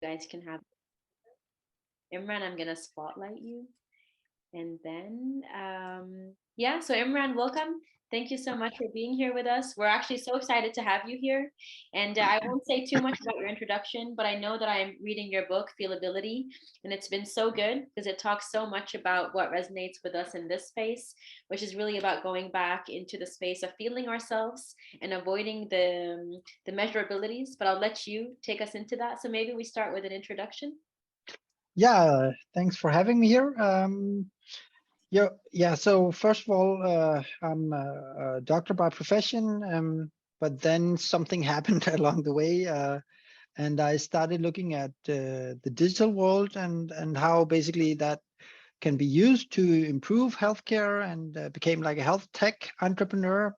guys can have Imran. I'm gonna spotlight you. And then, yeah, so Imran, welcome. Thank you so much for being here with us. We're actually so excited to have you here. And I won't say too much about your introduction, but I know that I'm reading your book, Feelability, and it's been so good because it talks so much about what resonates with us in this space, which is really about going back into the space of feeling ourselves and avoiding the measurabilities. But I'll let you take us into that. So maybe we start with an introduction. Yeah, thanks for having me here. Yeah. So first of all, I'm a doctor by profession, but then something happened along the way, and I started looking at the digital world and how basically that can be used to improve healthcare, and became like a health tech entrepreneur.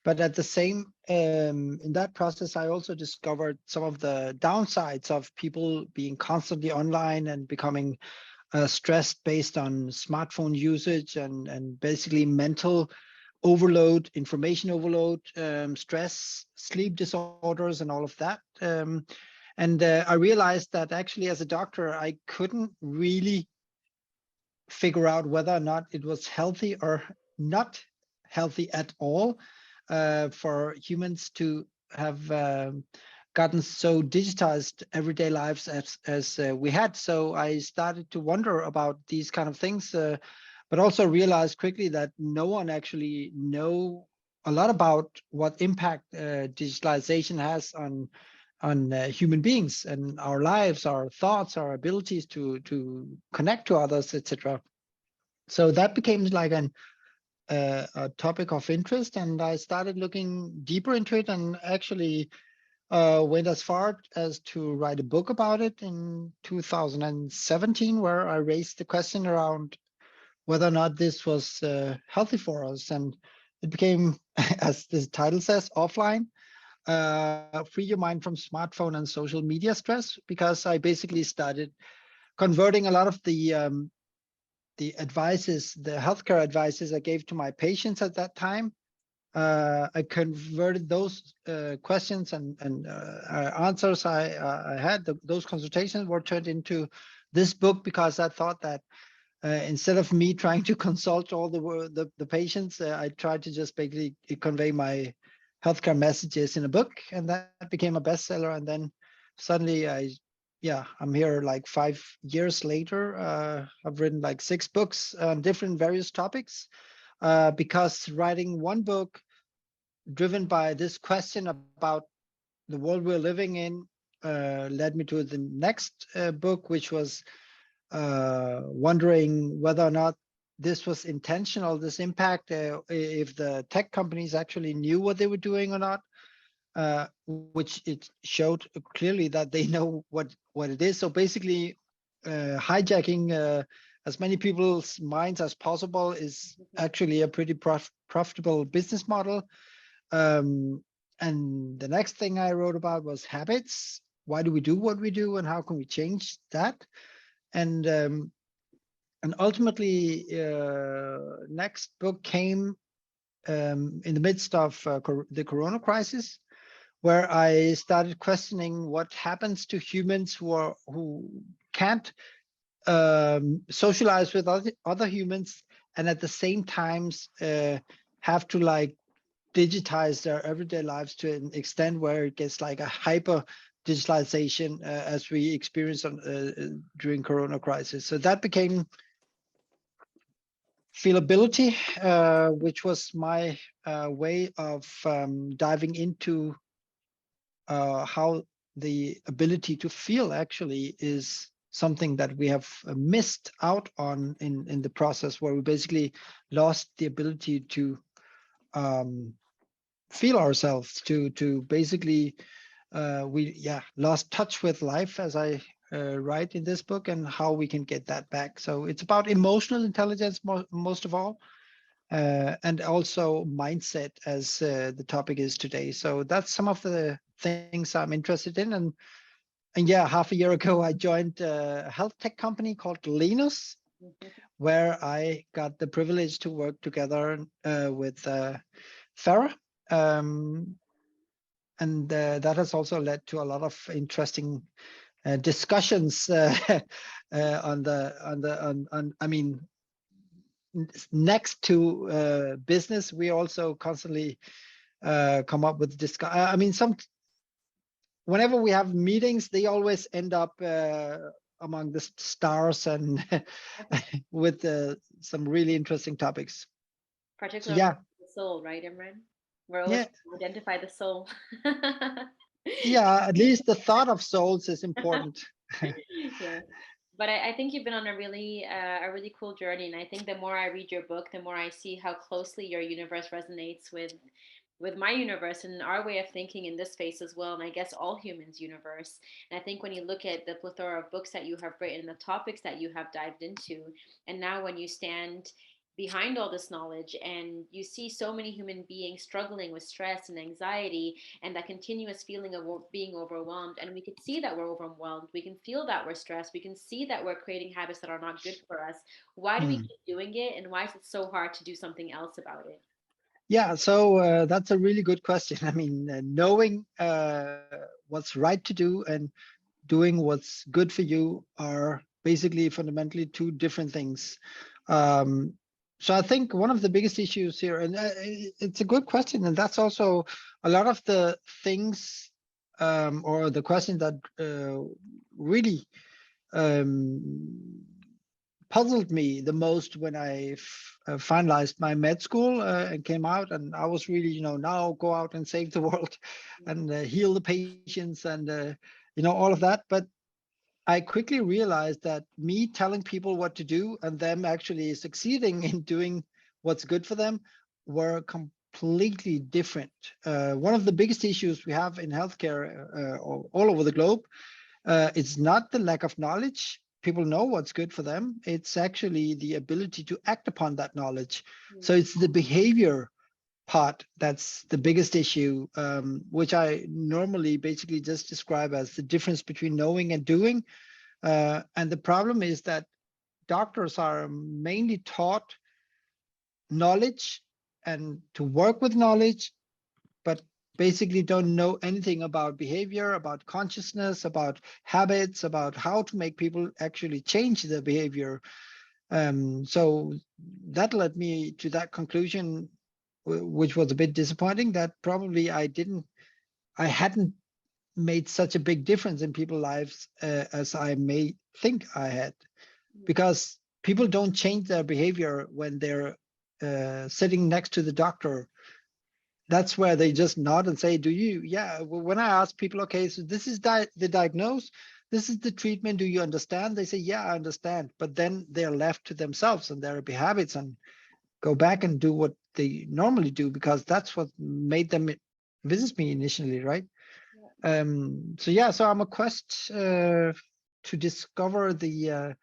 But at the same, in that process, I also discovered some of the downsides of people being constantly online and becoming stressed based on smartphone usage and basically mental overload, information overload, stress, sleep disorders, and all of that. And I realized that actually, as a doctor, I couldn't really figure out whether or not it was healthy or not healthy at all for humans to have gotten so digitized everyday lives as we had. So I started to wonder about these kind of things, but also realized quickly that no one actually know a lot about what impact digitalization has on human beings and our lives, our thoughts, our abilities to connect to others, etc. So that became like a topic of interest, and I started looking deeper into it, and actually went as far as to write a book about it in 2017, where I raised the question around whether or not this was healthy for us, and it became, as the title says, offline. Free your mind from smartphone and social media stress, because I basically started converting a lot of the advices, the healthcare advices I gave to my patients at that time. I converted those questions and answers I had. Those consultations were turned into this book, because I thought that instead of me trying to consult all the patients, I tried to just basically convey my healthcare messages in a book, and that became a bestseller. And then suddenly yeah, I'm here like 5 years later. I've written like 6 books on different various topics, because writing one book driven by this question about the world we're living in led me to the next book, which was wondering whether or not this was intentional, this impact, if the tech companies actually knew what they were doing or not, which it showed clearly that they know what it is. So basically, hijacking as many people's minds as possible is actually a pretty profitable business model. Um, and the next thing I wrote about was habits. Why do we do what we do, and how can we change that? And ultimately, next book came in the midst of the Corona crisis, where I started questioning what happens to humans who can't socialize with other humans, and at the same times have to like digitize their everyday lives to an extent where it gets like a hyper digitalization, as we experienced during Corona crisis. So that became feelability, which was my way of diving into how the ability to feel actually is something that we have missed out on in the process, where we basically lost the ability to um, feel ourselves, to basically we lost touch with life, as I write in this book, and how we can get that back. So it's about emotional intelligence, most of all, and also mindset, as the topic is today. So that's some of the things I'm interested in. And yeah, half a year ago, I joined a health tech company called Linus, where I got the privilege to work together with Farah. Um, and that has also led to a lot of interesting discussions I mean, next to business, we also constantly come up with discuss. I mean, whenever we have meetings, they always end up among the stars and with some really interesting topics. So Particularly yeah, the soul, right, Imran? We're always yeah, trying to identify the soul. yeah. At least the thought of souls is important. Yeah. But I think you've been on a really cool journey, and I think the more I read your book, the more I see how closely your universe resonates with my universe and our way of thinking in this space as well, and I guess all humans' universe. And I think when you look at the plethora of books that you have written, the topics that you have dived into, and now when you stand behind all this knowledge and you see so many human beings struggling with stress and anxiety and that continuous feeling of being overwhelmed, and we could see that we're overwhelmed, we can feel that we're stressed, we can see that we're creating habits that are not good for us. Why do we Hmm. keep doing it, and why is it so hard to do something else about it? Yeah, so that's a really good question. I mean, knowing what's right to do and doing what's good for you are basically fundamentally two different things. Um, so I think one of the biggest issues here, and it's a good question, and that's also a lot of the things or the question that really um, puzzled me the most when I finalized my med school and came out, and I was really, now go out and save the world and heal the patients and all of that. But I quickly realized that me telling people what to do and them actually succeeding in doing what's good for them were completely different. One of the biggest issues we have in healthcare all over the globe, it's not the lack of knowledge. People know what's good for them. It's actually the ability to act upon that knowledge. So Mm, it's the behavior part that's the biggest issue, which I normally basically just describe as the difference between knowing and doing. And the problem is that doctors are mainly taught knowledge and to work with knowledge, but basically don't know anything about behavior, about consciousness, about habits, about how to make people actually change their behavior. So that led me to that conclusion, which was a bit disappointing, that probably I hadn't made such a big difference in people's lives as I may think I had, mm, because people don't change their behavior when they're sitting next to the doctor. That's where they just nod and say, do you? Yeah. When I ask people, okay, so this is the diagnose, this is the treatment, do you understand? They say, yeah, I understand. But then they're left to themselves and their habits and go back and do what they normally do, because that's what made them visit me initially, right? yeah. So yeah, so I'm a quest to discover the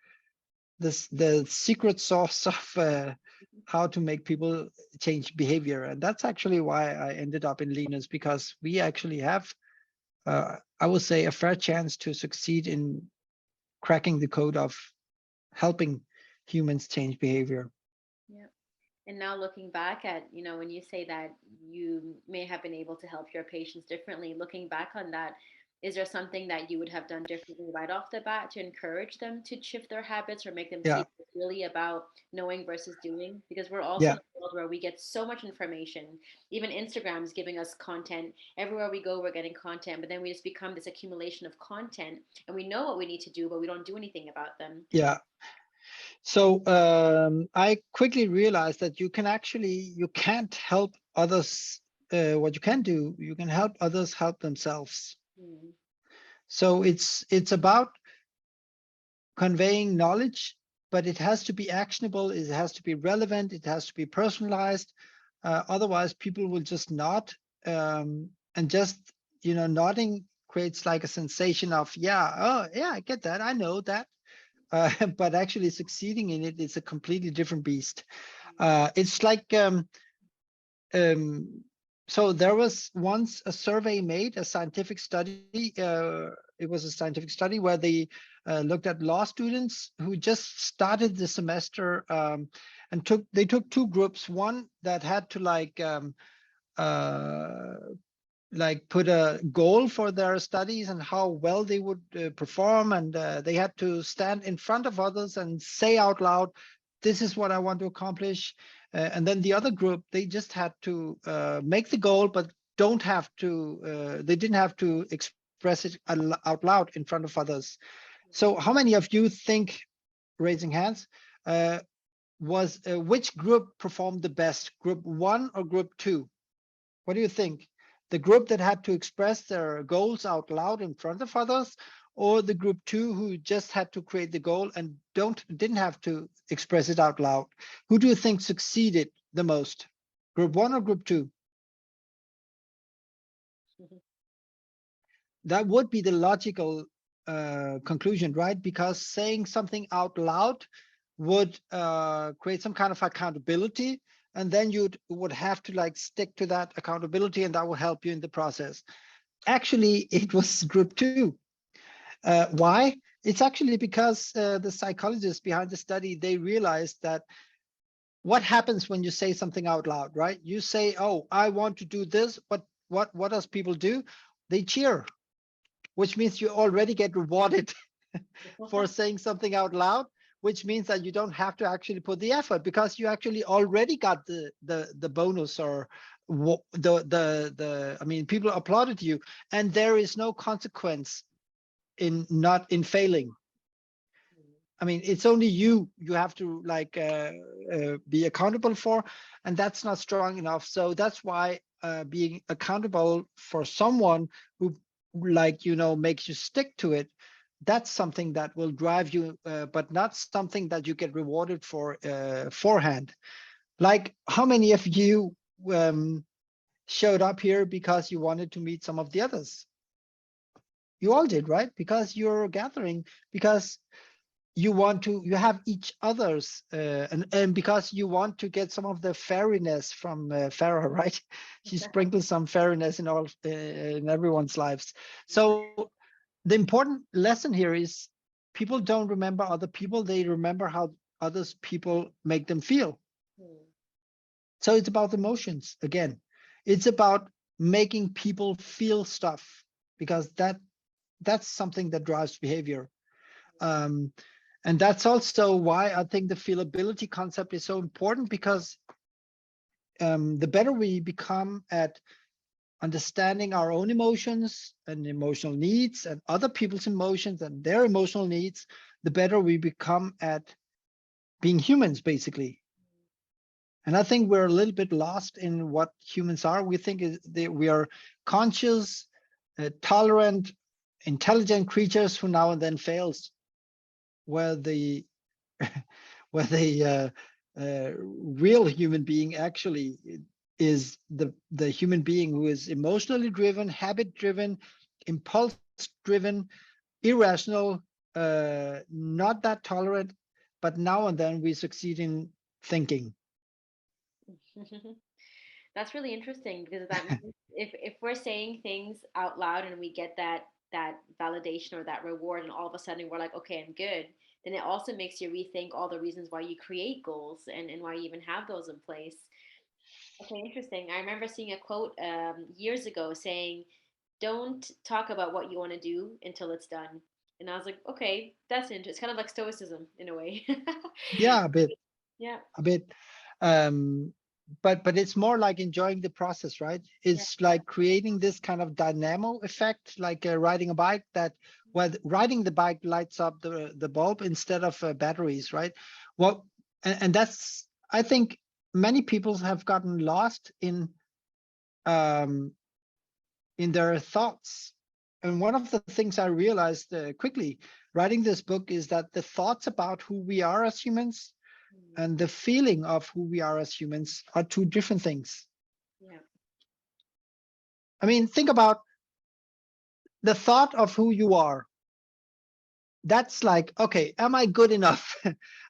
secret sauce of how to make people change behavior, and that's actually why I ended up in Linus, because we actually have, I would say, a fair chance to succeed in cracking the code of helping humans change behavior. Yeah. And now looking back at, when you say that you may have been able to help your patients differently, looking back on that, is there something that you would have done differently right off the bat to encourage them to shift their habits or make them see Yeah, that it's really about knowing versus doing? Because we're also yeah, in a world where we get so much information. Even Instagram is giving us content. Everywhere we go, we're getting content, but then we just become this accumulation of content and we know what we need to do, but we don't do anything about them. yeah. So I quickly realized that you can't help others. What you can do, you can help others help themselves. Mm, So it's about conveying knowledge, but it has to be actionable, it has to be relevant, it has to be personalized. Otherwise, people will just nod, and just nodding creates like a sensation of, yeah, oh yeah, I get that, I know that. But actually succeeding in it is a completely different beast. It's like um, so there was once a survey made, a scientific study. It was a scientific study where they looked at law students who just started the semester, and they took two groups. One that had to like uh, like put a goal for their studies and how well they would perform, and they had to stand in front of others and say out loud, this is what I want to accomplish. And then the other group, they just had to make the goal, but don't have to they didn't have to express it out loud in front of others. So how many of you think, raising hands, uh, was which group performed the best, group one or group two? What do you think? The group that had to express their goals out loud in front of others, or the group two who just had to create the goal and didn't have to express it out loud? Who do you think succeeded the most? Group one or group two? That would be the logical conclusion, right? Because saying something out loud would create some kind of accountability, and then you would have to like stick to that accountability, and that will help you in the process. Actually, it was group two. Why? It's actually because the psychologists behind the study, they realized that what happens when you say something out loud, right? You say, "Oh, I want to do this," but what does people do? They cheer, which means you already get rewarded for saying something out loud, which means that you don't have to actually put the effort because you actually already got the bonus, or the I mean, people applauded you, and there is no consequence in not in failing. I mean, it's only you have to like be accountable for, and that's not strong enough. So that's why being accountable for someone who, like, makes you stick to it, that's something that will drive you, but not something that you get rewarded for forehand. Like, how many of you um, showed up here because you wanted to meet some of the others? You all did, right? Because you're gathering, because you have each other's and because you want to get some of the fairiness from Farah, right? She sprinkles some fairiness in all in everyone's lives. So the important lesson here is people don't remember other people, they remember how others people make them feel. So it's about emotions again. It's about making people feel stuff, because that's something that drives behavior. um, and that's also why I think the feelability concept is so important, because the better we become at understanding our own emotions and emotional needs and other people's emotions and their emotional needs, the better we become at being humans, basically. And I think we're a little bit lost in what humans are. We think that we are conscious, tolerant, intelligent creatures who now and then fails, where the where the real human being actually is the human being who is emotionally driven, habit driven, impulse driven, irrational, not that tolerant, but now and then we succeed in thinking. That's really interesting because that means if we're saying things out loud and we get that validation or that reward, and all of a sudden we're like, okay, I'm good, then it also makes you rethink all the reasons why you create goals, and why you even have those in place. Okay, interesting. I remember seeing a quote years ago saying, "Don't talk about what you want to do until it's done." And I was like, okay, that's interesting. It's kind of like stoicism in a way. Yeah, Yeah, a bit. um but it's more like enjoying the process, right? yeah, It's like creating this kind of dynamo effect, like riding a bike, that when riding the bike lights up the bulb instead of batteries, right? Well, and that's, I think many people have gotten lost um in their thoughts. And one of the things I realized quickly writing this book is that the thoughts about who we are as humans mm, and the feeling of who we are as humans are two different things. yeah, I mean, think about the thought of who you are. That's like, okay, am I good enough?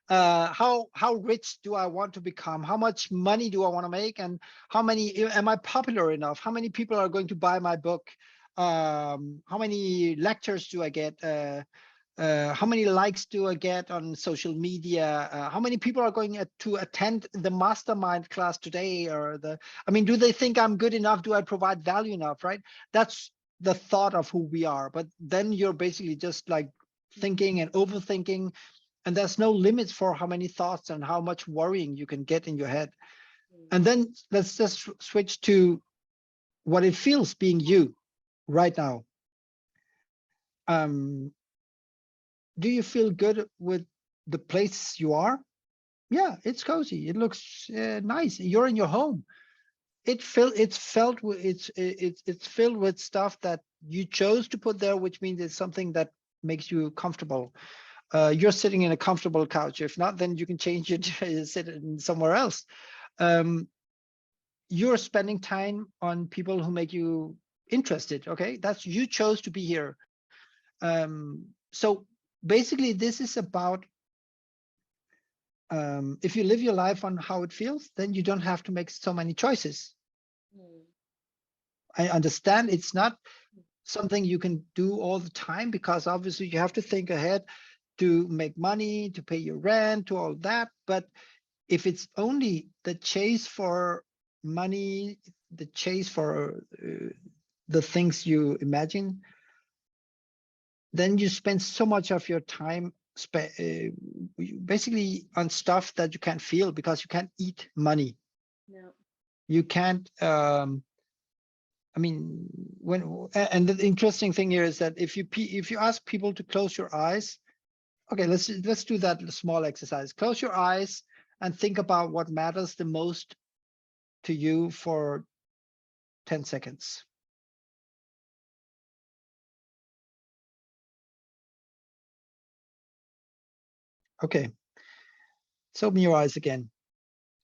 How rich do I want to become? How much money do I want to make? And how many am I popular enough? How many people are going to buy my book? How many lectures do I get? how many likes do I get on social media? How many people are going to attend the mastermind class today? Or I mean, do they think I'm good enough? Do I provide value enough? Right? That's the thought of who we are. But then you're basically just like thinking and overthinking, and there's no limits for how many thoughts and how much worrying you can get in your head. And then let's just switch to what it feels being you right now. Um, do you feel good with the place you are? Yeah, it's cozy. It looks nice. You're in your home. It's filled with stuff that you chose to put there, which means it's something that makes you comfortable. You're sitting in a comfortable couch. If not, then you can change it to sit in somewhere else. Um, you're spending time on people who make you interested. Okay, that's you chose to be here. So basically, this is about if you live your life on how it feels, then you don't have to make so many choices. I understand it's not something you can do all the time because obviously you have to think ahead to make money, to pay your rent, to all that. But if it's only the chase for money, the chase for the things you imagine, then you spend so much of your time basically on stuff that you can't feel because you can't eat money. No. You can't. I mean, and the interesting thing here is that if you ask people to close your eyes, okay, let's do that small exercise. Close your eyes and think about what matters the most to you for 10 seconds. Okay, so open your eyes again.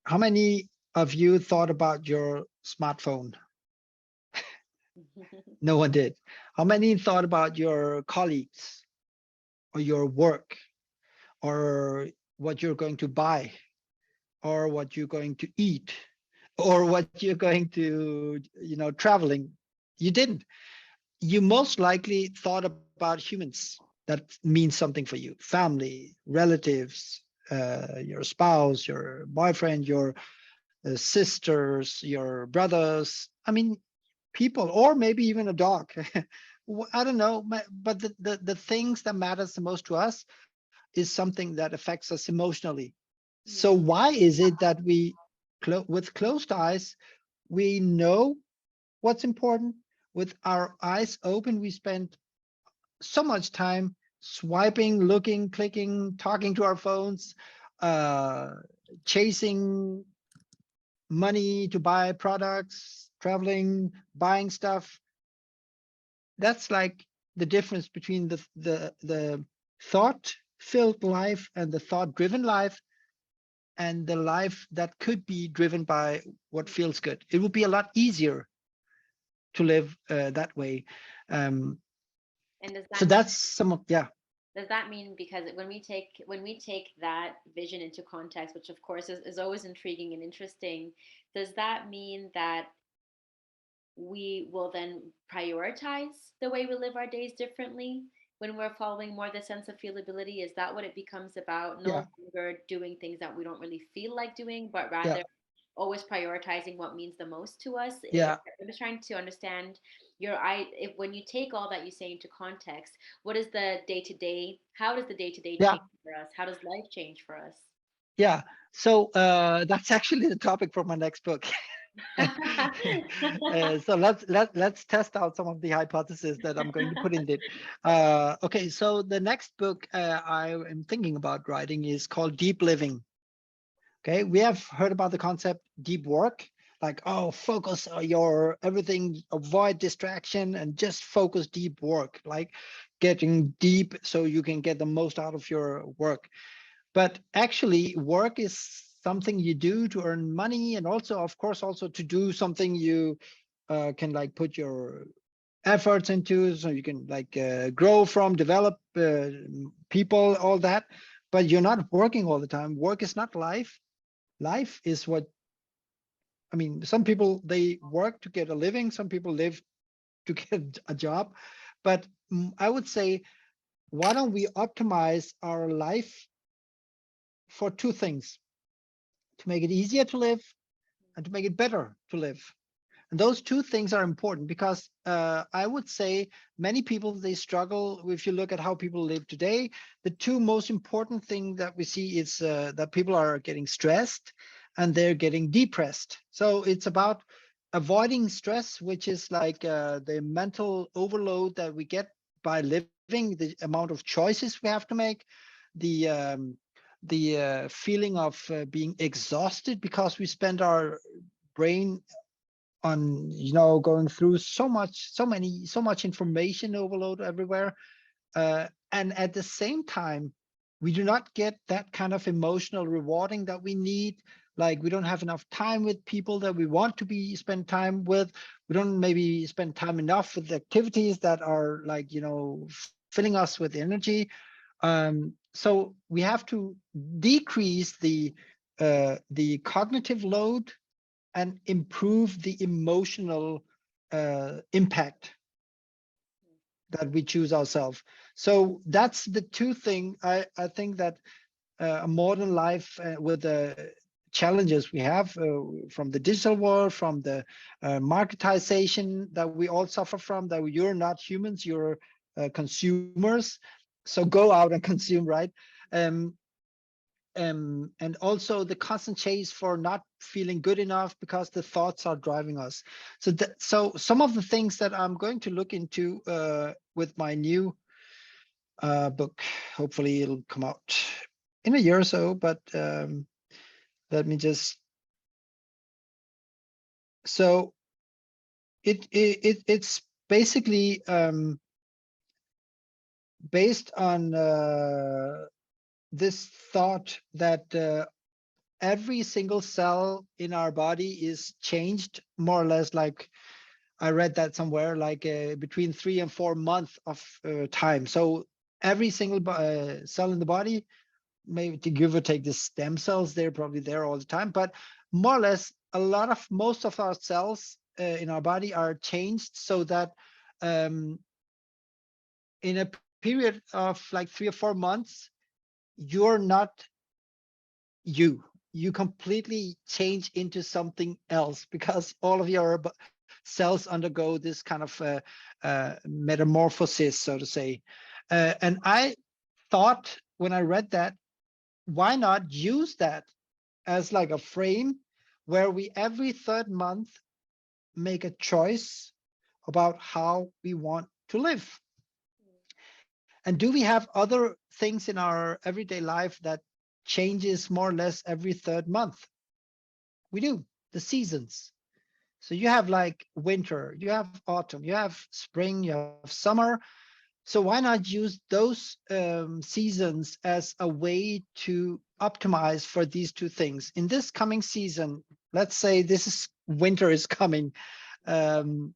How many of you thought about your smartphone? No one did. How many thought about your colleagues or your work or what you're going to buy or what you're going to eat or what you're going to, traveling? You didn't. You most likely thought about humans that mean something for you, family, relatives, your spouse, your boyfriend, your sisters, your brothers. I mean, people, or maybe even a dog. I don't know, but the things that matters the most to us is something that affects us emotionally. So why is it that we, with closed eyes, we know what's important? With our eyes open, we spend so much time swiping, looking, clicking, talking to our phones, uh, chasing money to buy products, traveling, buying stuff. That's like the difference between the thought filled life and the thought driven life and the life that could be driven by what feels good. It would be a lot easier to live that way. Um, And so that's some of, yeah. does that mean, because when we take that vision into context, which of course is always intriguing and interesting, does that mean that we will then prioritize the way we live our days differently when we're following more the sense of feelability? Is that what it becomes about? No Yeah, longer doing things that we don't really feel like doing, but rather yeah, always prioritizing what means the most to us. yeah, I'm just trying to understand your I if when you take all that you say into context, what is the day to day? How does the day to day yeah, change for us? How does life change for us? yeah. So that's actually the topic for my next book. So let's test out some of the hypotheses that I'm going to put in it. Okay, so the next book I am thinking about writing is called Deep Living. Okay, we have heard about the concept deep work, like, oh, focus on your everything, avoid distraction, and just focus deep work, like getting deep so you can get the most out of your work. But actually, work is something you do to earn money, and also, of course, also to do something you can like put your efforts into, so you can like grow from, develop people, all that. But you're not working all the time. Work is not life. Life is what, I mean, some people, they work to get a living, some people live to get a job. But I would say why don't we optimize our life for two things: to make it easier to live and to make it better to live. And those two things are important because I would say many people, they struggle. If you look at how people live today, the two most important things that we see is that people are getting stressed and they're getting depressed. So it's about avoiding stress, which is like the mental overload that we get by living, the amount of choices we have to make, the feeling of being exhausted because we spend our brain on, going through so much information overload everywhere, and at the same time we do not get that kind of emotional rewarding that we need. Like, we don't have enough time with people that we want to be spend time with. We don't maybe spend time enough with activities that are like, filling us with energy. So we have to decrease the cognitive load and improve the emotional impact that we choose ourselves. So that's the two thing. I think that a modern life with the challenges we have from the digital world, from the marketization that we all suffer from, that you're not humans, you're consumers. So go out and consume, right? Um, and also the constant chase for not feeling good enough because the thoughts are driving us. So some of the things that I'm going to look into with my new book, hopefully it'll come out in a year or so, but let me just, so it's basically based on this thought that every single cell in our body is changed more or less, like I read that somewhere, like between 3 and 4 months of time. So every single cell in the body, maybe to give or take the stem cells, they're probably there all the time, but more or less most of our cells in our body are changed so that um, in a period of like 3 or 4 months, you're not you completely change into something else because all of your cells undergo this kind of metamorphosis, so to say. And I thought when I read that, why not use that as like a frame where we every third month make a choice about how we want to live? And do we have other things in our everyday life that changes more or less every third month? We do. The seasons. So you have like winter, you have autumn, you have spring, you have summer. So why not use those seasons as a way to optimize for these two things? In this coming season, let's say this is winter is coming. Um,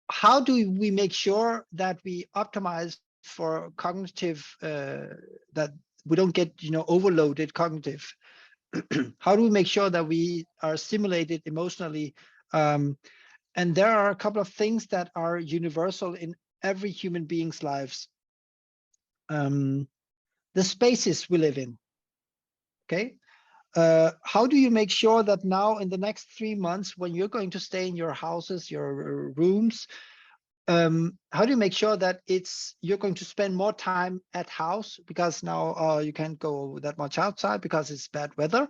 how do we make sure that we optimize for cognitive, that we don't get, overloaded cognitive? How do we make sure that we are stimulated emotionally? And there are a couple of things that are universal in every human being's lives. Um, the spaces we live in. Okay. How do you make sure that now in the next 3 months, when you're going to stay in your houses, your rooms, how do you make sure that you're going to spend more time at house, because now you can't go that much outside because it's bad weather?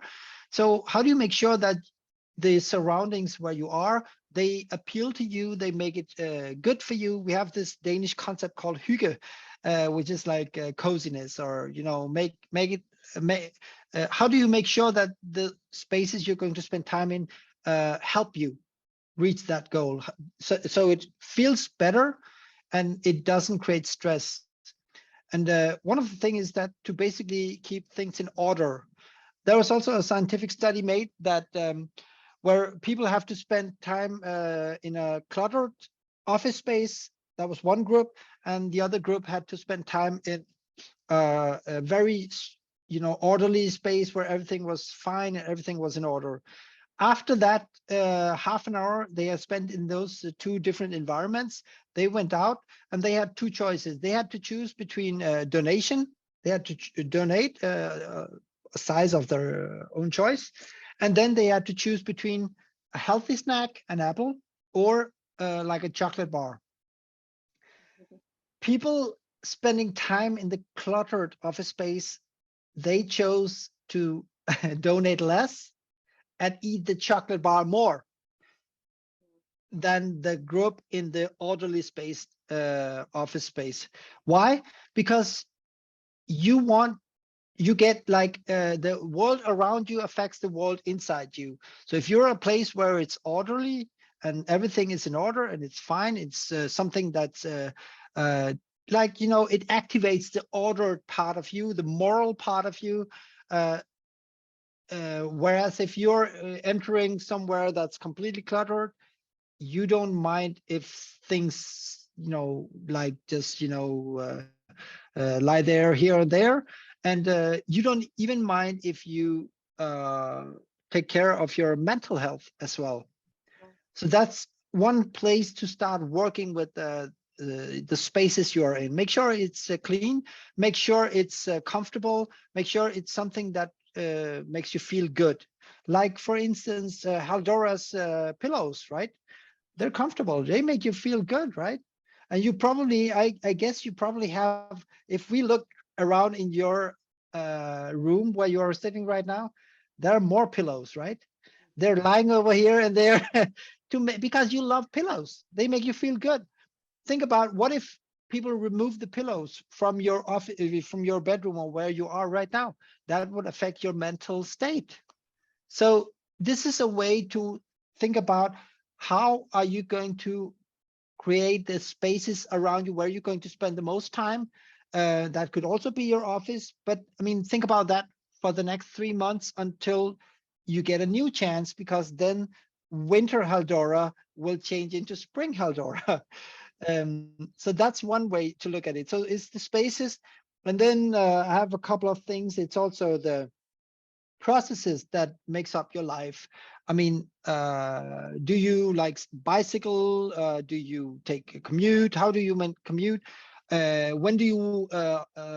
So how do you make sure that the surroundings where you are, they appeal to you, they make it good for you? We have this Danish concept called hygge, which is like coziness, or make it make, how do you make sure that the spaces you're going to spend time in help you reach that goal, so it feels better and it doesn't create stress? And one of the things is that to basically keep things in order. There was also a scientific study made that where people have to spend time in a cluttered office space. That was one group, and the other group had to spend time in a very orderly space where everything was fine and everything was in order. After that half an hour they have spent in those two different environments, They went out and they had two choices. They had to choose between donation. They had to donate a size of their own choice. And then they had to choose between a healthy snack, an apple, or like a chocolate bar. People spending time in the cluttered office space, they chose to donate less and eat the chocolate bar more than the group in the orderly space office space. Why? Because you want you get like the world around you affects the world inside you. So if you're a place where it's orderly and everything is in order and it's fine, it's something that's uh, like, you know, it activates the ordered part of you, the moral part of you. uh, Whereas if you're entering somewhere that's completely cluttered, you don't mind if things, you know, like just, you know, lie there, here and there. And you don't even mind if you uh, take care of your mental health as well. So that's one place to start working with the spaces you are in. Make sure it's clean, make sure it's comfortable, make sure it's something that makes you feel good. Like, for instance, Haldora's pillows, right? They're comfortable. They make you feel good, right? And you probably, I guess you probably have, if we look around in your room where you are sitting right now, there are more pillows, right? They're lying over here and there because you love pillows. They make you feel good. Think about what if people remove the pillows from your office, from your bedroom or where you are right now. That would affect your mental state. So this is a way to think about how are you going to create the spaces around you where you're going to spend the most time. That could also be your office. But I mean, think about that for the next 3 months until you get a new chance, because then winter Haldora will change into spring Haldora. So that's one way to look at it. So it's the spaces. And then I have a couple of things. It's also the processes that makes up your life. I mean, do you like bicycle? Do you take a commute? How do you commute? When do you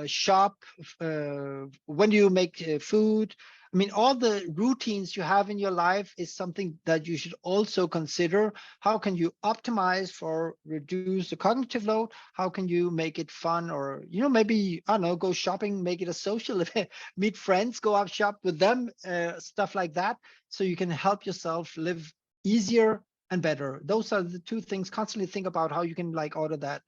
shop? When do you make food? I mean, all the routines you have in your life is something that you should also consider. How can you optimize for reduce the cognitive load? How can you make it fun? Or, you know, maybe, I don't know, go shopping, make it a social event, meet friends, go out shop with them, stuff like that, so you can help yourself live easier and better. Those are the two things. Constantly think about how you can like order that.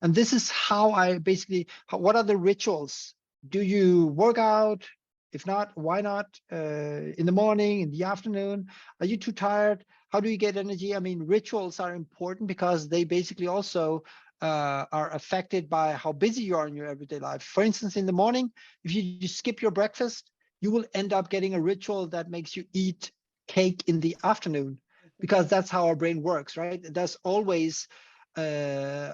And this is how I basically, what are the rituals? Do you work out? If not, why not? In the morning, in the afternoon? Are you too tired? How do you get energy? I mean, rituals are important because they basically also are affected by how busy you are in your everyday life. For instance, in the morning, if you just skip your breakfast, you will end up getting a ritual that makes you eat cake in the afternoon, because that's how our brain works, right? There's always you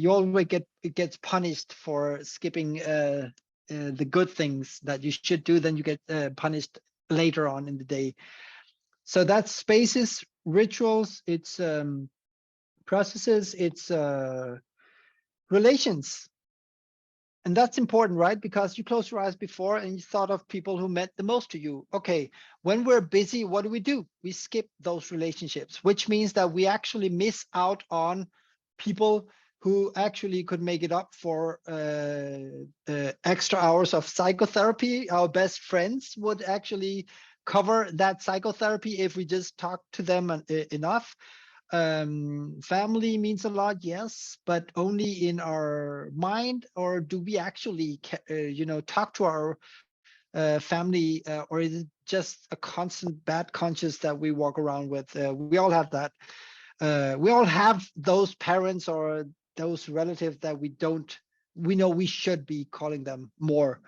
always get, it gets punished for skipping the good things that you should do. Then you get punished later on in the day. So that's spaces, rituals, it's processes, it's relations. And that's important, right? Because you close your eyes before and you thought of people who meant the most to you. Okay, when we're busy, what do? We skip those relationships, which means that we actually miss out on people who actually could make it up for extra hours of psychotherapy. Our best friends would actually cover that psychotherapy if we just talk to them enough. Family means a lot, yes, but only in our mind? Or do we actually you know, talk to our family, or is it just a constant bad conscience that we walk around with? We all have that. We all have those parents or those relatives that we know we should be calling them more.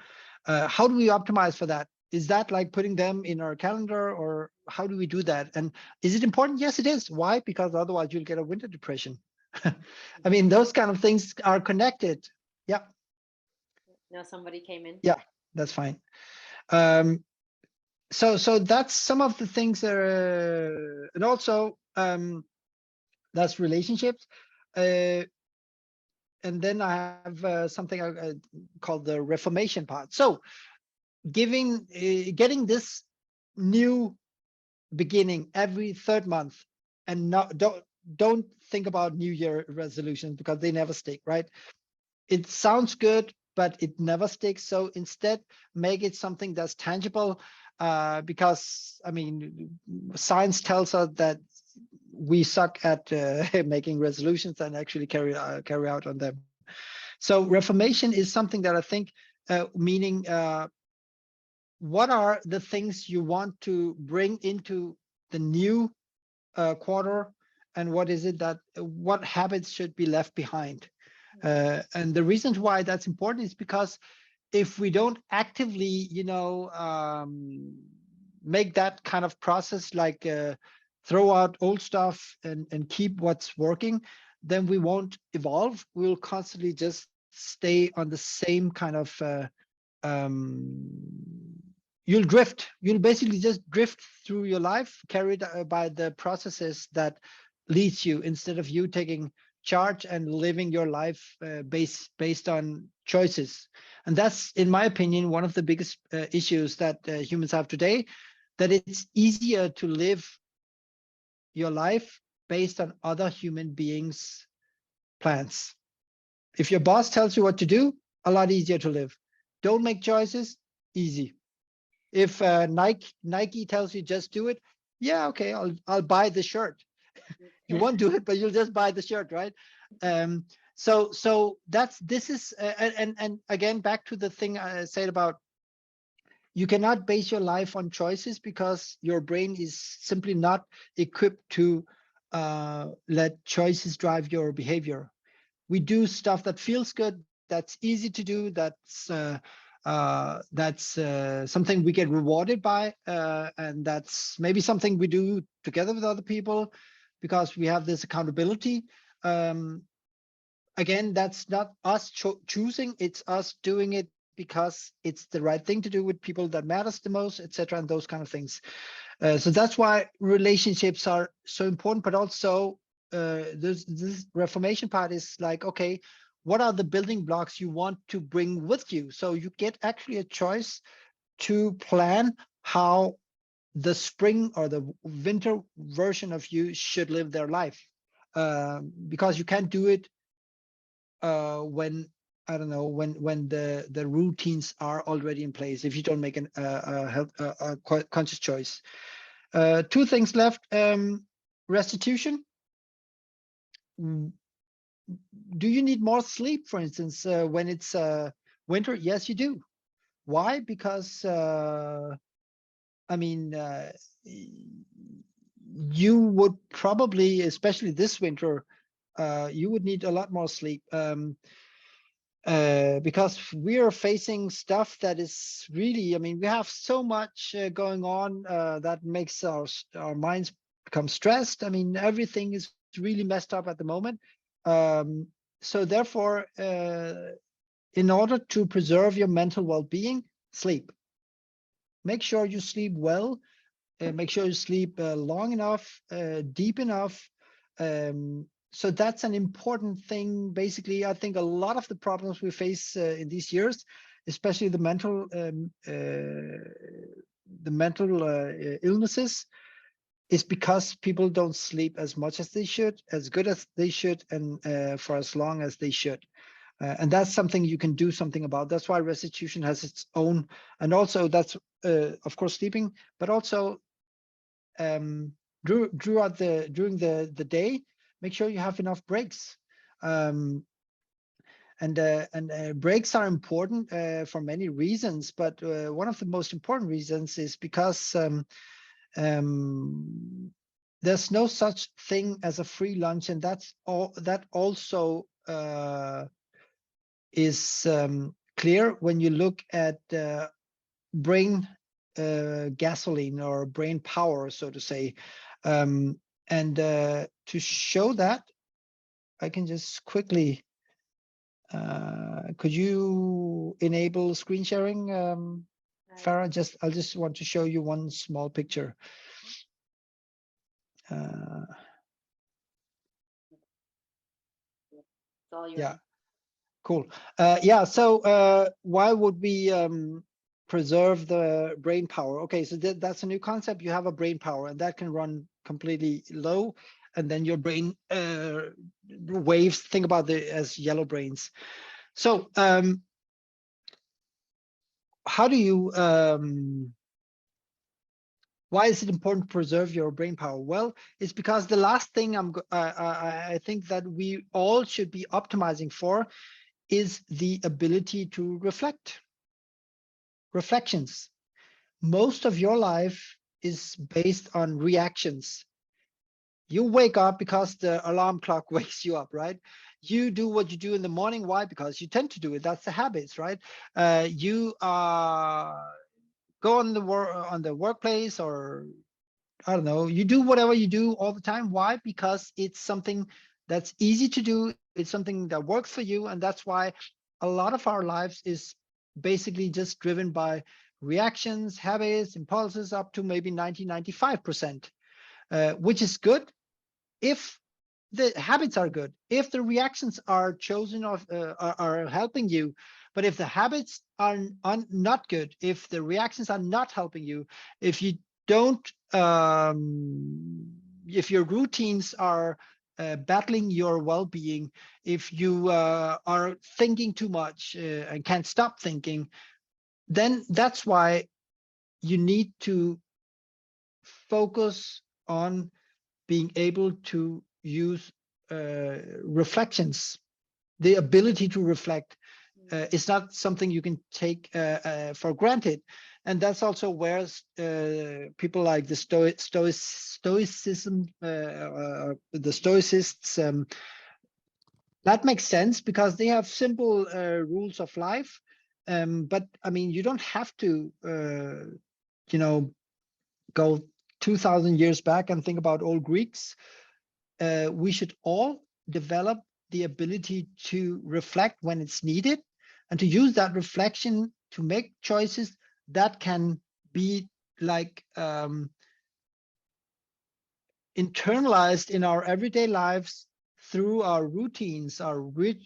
How do we optimize for that? Is that like putting them in our calendar, or how do we do that? And is it important? Yes, it is. Why? Because otherwise you'll get a winter depression. I mean, those kind of things are connected. Yeah, No, somebody came in. yeah, that's fine. Um, so that's some of the things that and also That's relationships. Uh, and then I have something called the reformation part. So getting this new beginning every third month, and not don't think about New Year resolutions because they never stick, right? It sounds good, but it never sticks. So instead, make it something that's tangible, because I mean, science tells us that we suck at making resolutions and actually carry out on them. So reformation is something that I think, meaning, what are the things you want to bring into the new quarter, and what is it that what habits should be left behind. And the reasons why that's important is because if we don't actively, make that kind of process, like throw out old stuff and keep what's working, then we won't evolve. We'll constantly just stay on the same kind of you'll drift. You'll basically just drift through your life, carried by the processes that leads you, instead of you taking charge and living your life based on choices. And that's, in my opinion, one of the biggest issues that humans have today, that it's easier to live your life based on other human beings' plans. If your boss tells you what to do, a lot easier to live. Don't make choices, easy. If Nike tells you just do it, yeah, okay, I'll buy the shirt. You won't do it, but you'll just buy the shirt, right? Um, so this is and again, back to the thing I said about, you cannot base your life on choices because your brain is simply not equipped to let choices drive your behavior. We do stuff that feels good, that's easy to do, that's something we get rewarded by, and that's maybe something we do together with other people because we have this accountability. Um, Again, that's not us choosing, it's us doing it because it's the right thing to do with people that matters the most, etc., and those kind of things. So that's why relationships are so important, but also this reformation part is like, okay, what are the building blocks you want to bring with you? So you get actually a choice to plan how the spring or the winter version of you should live their life. Because you can't do it when, I don't know, when the routines are already in place, if you don't make a conscious choice. Two things left. Restitution. Mm, Do you need more sleep, for instance, when it's winter? Yes, you do. Why? Because I mean, you would probably, especially this winter, you would need a lot more sleep. Because we are facing stuff that is really, I mean, we have so much going on that makes our minds become stressed. I mean, everything is really messed up at the moment. Um, so therefore, in order to preserve your mental well-being, sleep. Make sure you sleep well. Make sure you sleep long enough, deep enough. So that's an important thing. Basically, I think a lot of the problems we face in these years, especially the mental illnesses, is because people don't sleep as much as they should, as good as they should, and for as long as they should. And that's something you can do something about. That's why restitution has its own, and also that's of course sleeping, but also during the day, make sure you have enough breaks. Um, and breaks are important for many reasons, but one of the most important reasons is because um, there's no such thing as a free lunch, and that also is clear when you look at brain gasoline or brain power, so to say. And to show that, I can just quickly, could you enable screen sharing, Farah? I'll just want to show you one small picture. Uh, all yours. Yeah. Cool. Yeah. So why would we preserve the brain power? Okay, so that's a new concept. You have a brain power, and that can run completely low, and then your brain waves. Think about it as yellow brains. So how do you? Why is it important to preserve your brain power? Well, it's because the last thing I think that we all should be optimizing for is the ability to reflect. Reflections. Most of your life is based on reactions. You wake up because the alarm clock wakes you up, right? You do what you do in the morning. Why? Because you tend to do it. That's the habits, right? You go on the workplace, or I don't know, you do whatever you do all the time. Why? Because it's something that's easy to do. It's something that works for you. And that's why a lot of our lives is basically just driven by reactions, habits, impulses, up to maybe 90, 95%, which is good if the habits are good, if the reactions are chosen of are helping you. But if the habits are not good, if the reactions are not helping you, if you don't if your routines are battling your well-being, if you are thinking too much and can't stop thinking, then that's why you need to focus on being able to use reflections. The ability to reflect Mm. is not something you can take for granted. And that's also where people like the stoicism, the stoicists, that makes sense because they have simple rules of life. But I mean, you don't have to, you know, go 2000 years back and think about old Greeks. We should all develop the ability to reflect when it's needed, and to use that reflection to make choices that can be like internalized in our everyday lives through our routines, our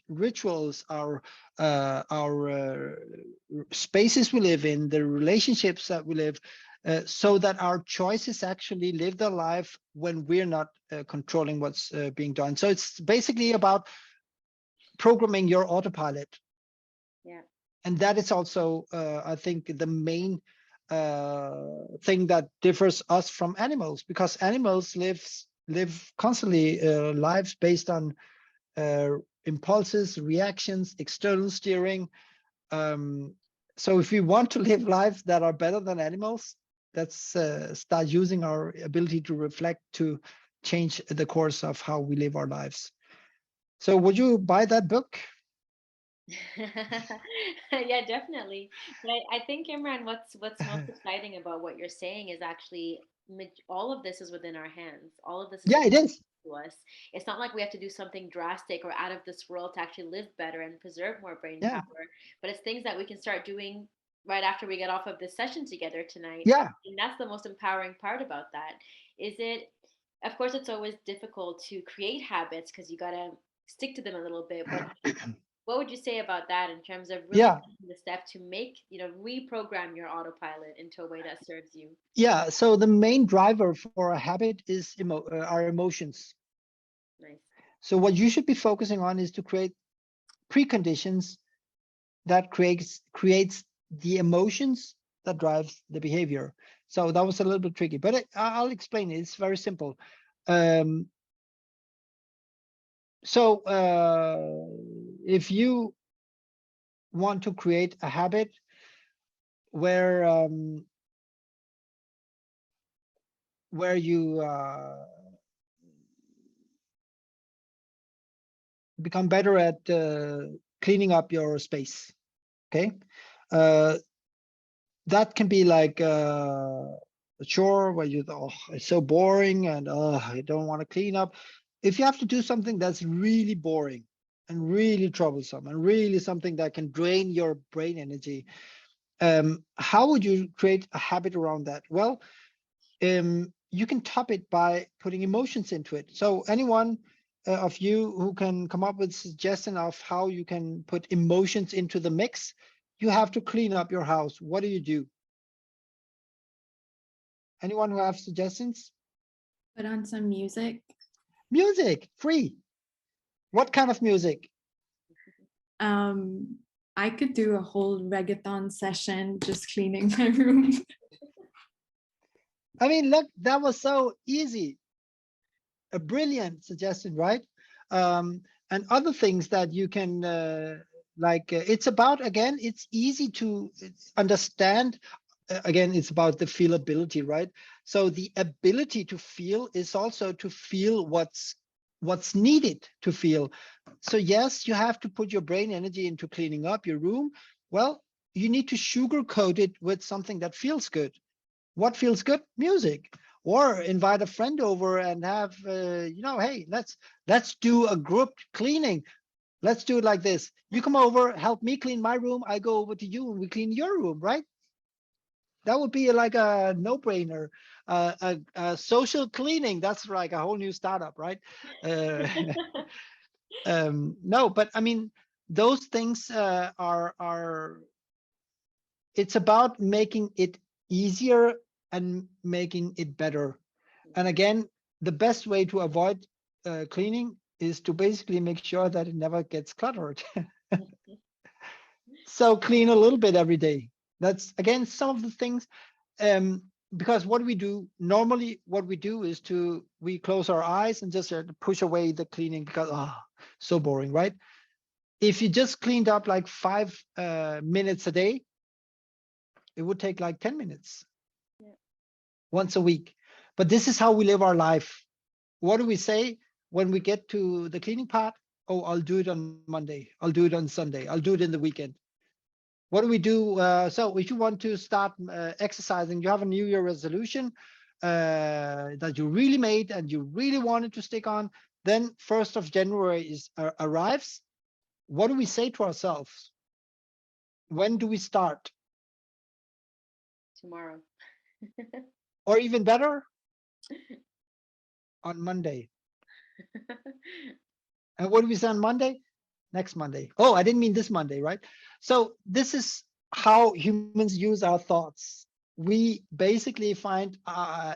rituals, our spaces we live in, the relationships that we live, so that our choices actually live their life when we're not controlling what's being done. So it's basically about programming your autopilot. Yeah. And that is also, I think, the main thing that differs us from animals, because animals live constantly lives based on uh, impulses, reactions, external steering. Um, so if we want to live lives that are better than animals, let's start using our ability to reflect to change the course of how we live our lives. So would you buy that book? Yeah, definitely. But I think, Imran, what's most exciting about what you're saying is actually all of this is within our hands. All of this is Yeah, it is. to us. It's not like we have to do something drastic or out of this world to actually live better and preserve more brain Yeah, power. But it's things that we can start doing right after we get off of this session together tonight. yeah. And that's the most empowering part about that. Is it, of course, it's always difficult to create habits because you got to stick to them a little bit. But what would you say about that in terms of really Yeah, taking the step to make, reprogram your autopilot into a way that serves you? yeah. So the main driver for a habit is our emotions. Nice. So what you should be focusing on is to create preconditions that creates the emotions that drives the behavior. So that was a little bit tricky, but I'll explain it. It's very simple. Um, so if you want to create a habit where you become better at cleaning up your space, okay, uh, that can be like a chore where you, oh, it's so boring, and oh, I don't want to clean up. If you have to do something that's really boring and really troublesome and really something that can drain your brain energy, how would you create a habit around that? Well, you can top it by putting emotions into it. So anyone of you who can come up with suggestion of how you can put emotions into the mix. You have to clean up your house. What do? Anyone who have suggestions? Put on some music. Music, free. What kind of music? Um, I could do a whole reggaeton session just cleaning my room. I mean, look, that was so easy. A brilliant suggestion, right? And other things that you can it's about, again, it's easy to understand. Again, it's about the feelability, right? So the ability to feel is also to feel what's needed to feel. So yes, you have to put your brain energy into cleaning up your room. Well, you need to sugarcoat it with something that feels good. What feels good? Music. Or invite a friend over and have hey, let's do a group cleaning. Let's do it like this. You come over, help me clean my room, I go over to you and we clean your room, right? That would be like a no-brainer. A social cleaning, that's like a whole new startup, right? uh, no, but I mean, those things are it's about making it easier and making it better. And again, the best way to avoid cleaning is to basically make sure that it never gets cluttered. So clean a little bit every day. That's again some of the things. Um, because what we do normally, what we do is we close our eyes and just push away the cleaning because so boring, right? If you just cleaned up like 5 minutes a day, it would take like 10 minutes Yeah. once a week. But this is how we live our life. What do we say when we get to the cleaning part? Oh, I'll do it on Monday. I'll do it on Sunday. I'll do it in the weekend. What do we do? So if you want to start exercising, you have a New Year resolution that you really made and you really wanted to stick on, then 1st of January arrives. What do we say to ourselves? When do we start? Tomorrow. Or even better, on Monday. And what do we say on Monday? Next Monday. Oh, I didn't mean this Monday, right? So this is how humans use our thoughts. We basically find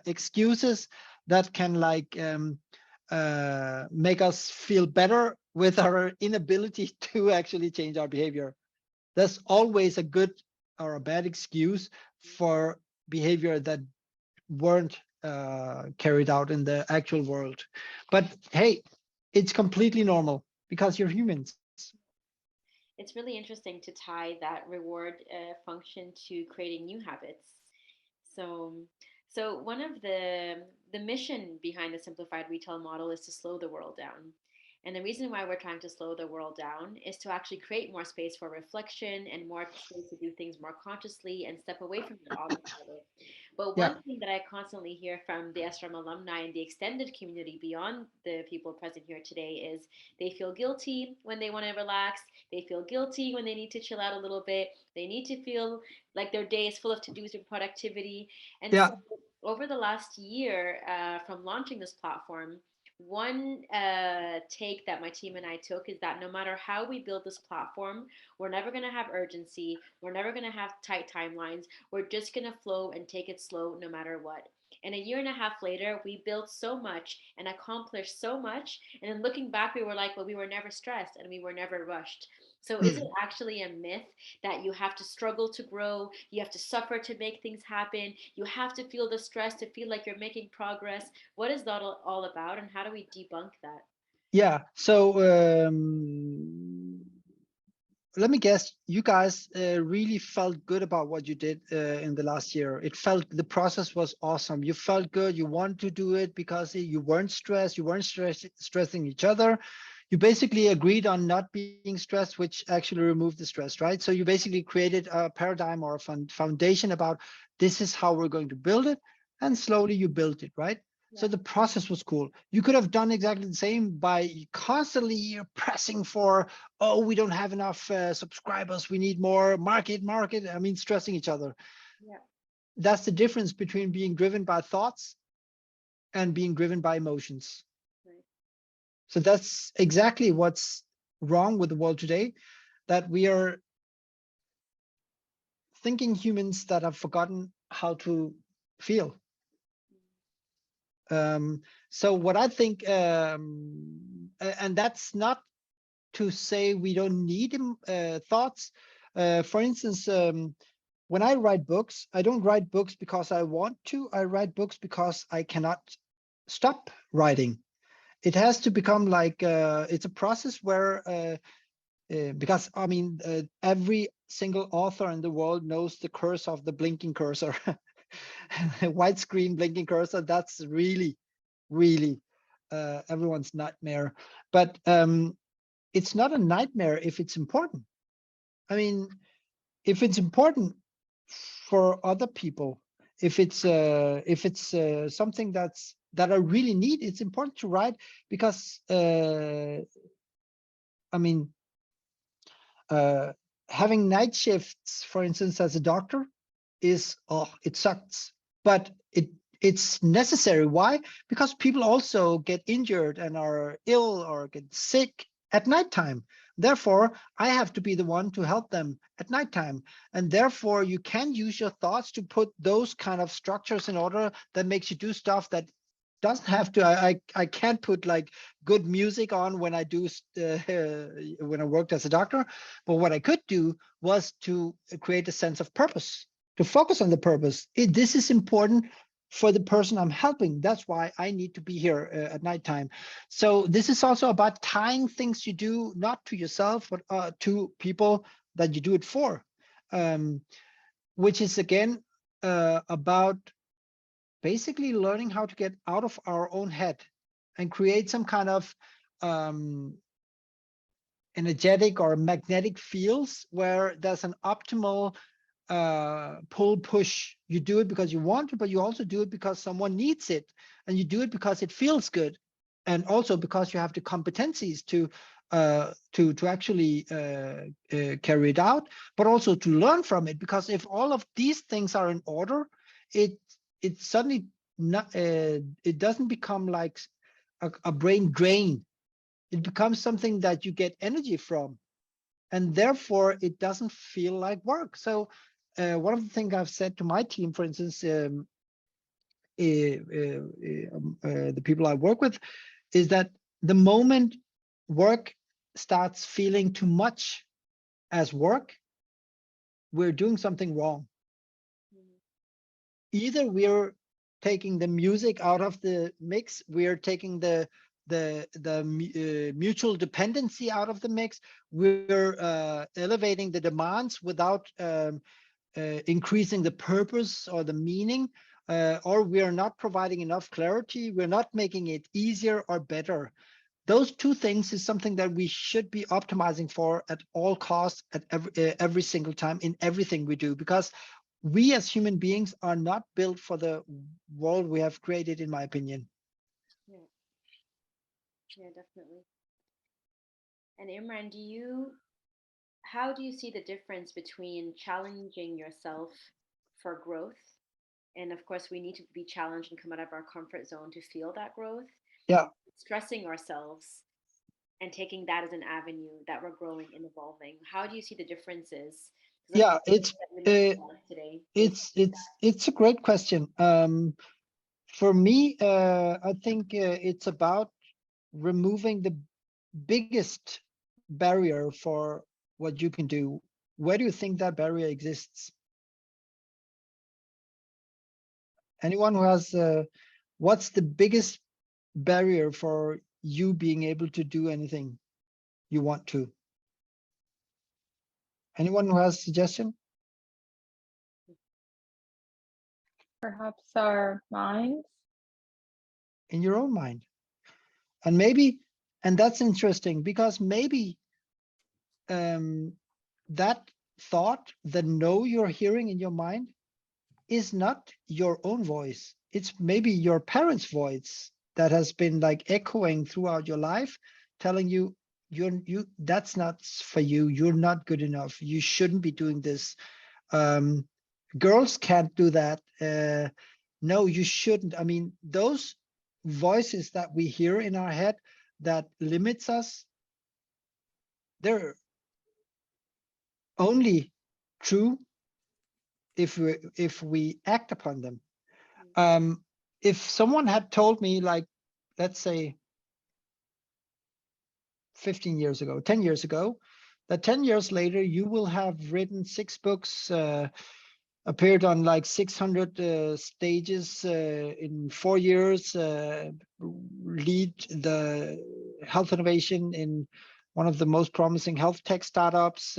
excuses that can make us feel better with our inability to actually change our behavior. There's always a good or a bad excuse for behavior that weren't carried out in the actual world. But hey, it's completely normal because you're humans. It's really interesting to tie that reward function to creating new habits. So, so one of the mission behind the simplified retail model is to slow the world down. And the reason why we're trying to slow the world down is to actually create more space for reflection and more space to do things more consciously and step away from it altogether. But Yeah, one thing that I constantly hear from the SRM alumni and the extended community beyond the people present here today is they feel guilty when they want to relax. They feel guilty when they need to chill out a little bit. They need to feel like their day is full of to-dos and productivity. And so yeah, over the last year, from launching this platform, one take that my team and I took is that no matter how we build this platform, we're never going to have urgency. We're never going to have tight timelines. We're just going to flow and take it slow no matter what. And a year and a half later, we built so much and accomplished so much. And then looking back, we were like, well, we were never stressed and we were never rushed. So is it mm, actually a myth that you have to struggle to grow, you have to suffer to make things happen, you have to feel the stress to feel like you're making progress? What is that all about, and how do we debunk that? yeah. So let me guess, you guys really felt good about what you did in the last year. It felt the process was awesome. You felt good. You wanted to do it because you weren't stressed. You weren't stressing each other. You basically agreed on not being stressed, which actually removed the stress, right? So you basically created a paradigm or a foundation about this is how we're going to build it. And slowly you built it, right? So Yeah. the process was cool. You could have done exactly the same by constantly pressing for, oh, we don't have enough subscribers. We need more market. I mean, stressing each other. Yeah. That's the difference between being driven by thoughts and being driven by emotions. Right. So that's exactly what's wrong with the world today, that we are thinking humans that have forgotten how to feel. So what I think, and that's not to say we don't need thoughts. For instance, when I write books, I don't write books because I want to. I write books because I cannot stop writing. It has to become like it's a process where because I mean every single author in the world knows the curse of the blinking cursor, white screen blinking cursor. That's really everyone's nightmare. But it's not a nightmare if it's important. I mean, if it's important for other people, if it's something that I really need, it's important to write because I mean, having night shifts, for instance, as a doctor, is it sucks, but it's necessary. Why? Because people also get injured and are ill or get sick at nighttime. Therefore, I have to be the one to help them at nighttime. And therefore, you can use your thoughts to put those kind of structures in order that makes you do stuff that doesn't have to. I can't put like good music on when I do when I worked as a doctor, but what I could do was to create a sense of purpose, to focus on the purpose. This is important for the person I'm helping. That's why I need to be here at nighttime. So this is also about tying things you do not to yourself, but to people that you do it for, which is again about basically learning how to get out of our own head and create some kind of energetic or magnetic fields where there's an optimal pull push. You do it because you want to, but you also do it because someone needs it, and you do it because it feels good, and also because you have the competencies to actually carry it out, but also to learn from it. Because if all of these things are in order, it suddenly not it doesn't become like a brain drain. It becomes something that you get energy from, and therefore it doesn't feel like work. So one of the things I've said to my team, for instance, the people I work with, is that the moment work starts feeling too much as work, we're doing something wrong. Either we're taking the music out of the mix, we're taking the mutual dependency out of the mix, we're elevating the demands without increasing the purpose or the meaning, or we are not providing enough clarity, we're not making it easier or better. Those two things is something that we should be optimizing for at all costs, at every single time in everything we do, because we as human beings are not built for the world we have created, in my opinion. Yeah, yeah, definitely. And Imran, how do you see the difference between challenging yourself for growth? And of course, we need to be challenged and come out of our comfort zone to feel that growth, Yeah, stressing ourselves and taking that as an avenue that we're growing and evolving. How do you see the differences? Because yeah, that's something that we learned about today. it's a great question. For me, I think it's about removing the biggest barrier for what you can do. Where do you think that barrier exists? Anyone who has, what's the biggest barrier for you being able to do anything you want to? Anyone who has a suggestion? Perhaps our minds. In your own mind. And maybe, and that's interesting because maybe that thought, the no you're hearing in your mind, is not your own voice. It's maybe your parents' voice that has been like echoing throughout your life, telling you that's not for you. You're not good enough. You shouldn't be doing this. Girls can't do that. No, you shouldn't. I mean, those voices that we hear in our head, that limits us, they're only true if we act upon them. If someone had told me, like, let's say 15 years ago, 10 years ago, that 10 years later you will have written 6 books, appeared on like 600 stages in 4 years, lead the health innovation in one of the most promising health tech startups,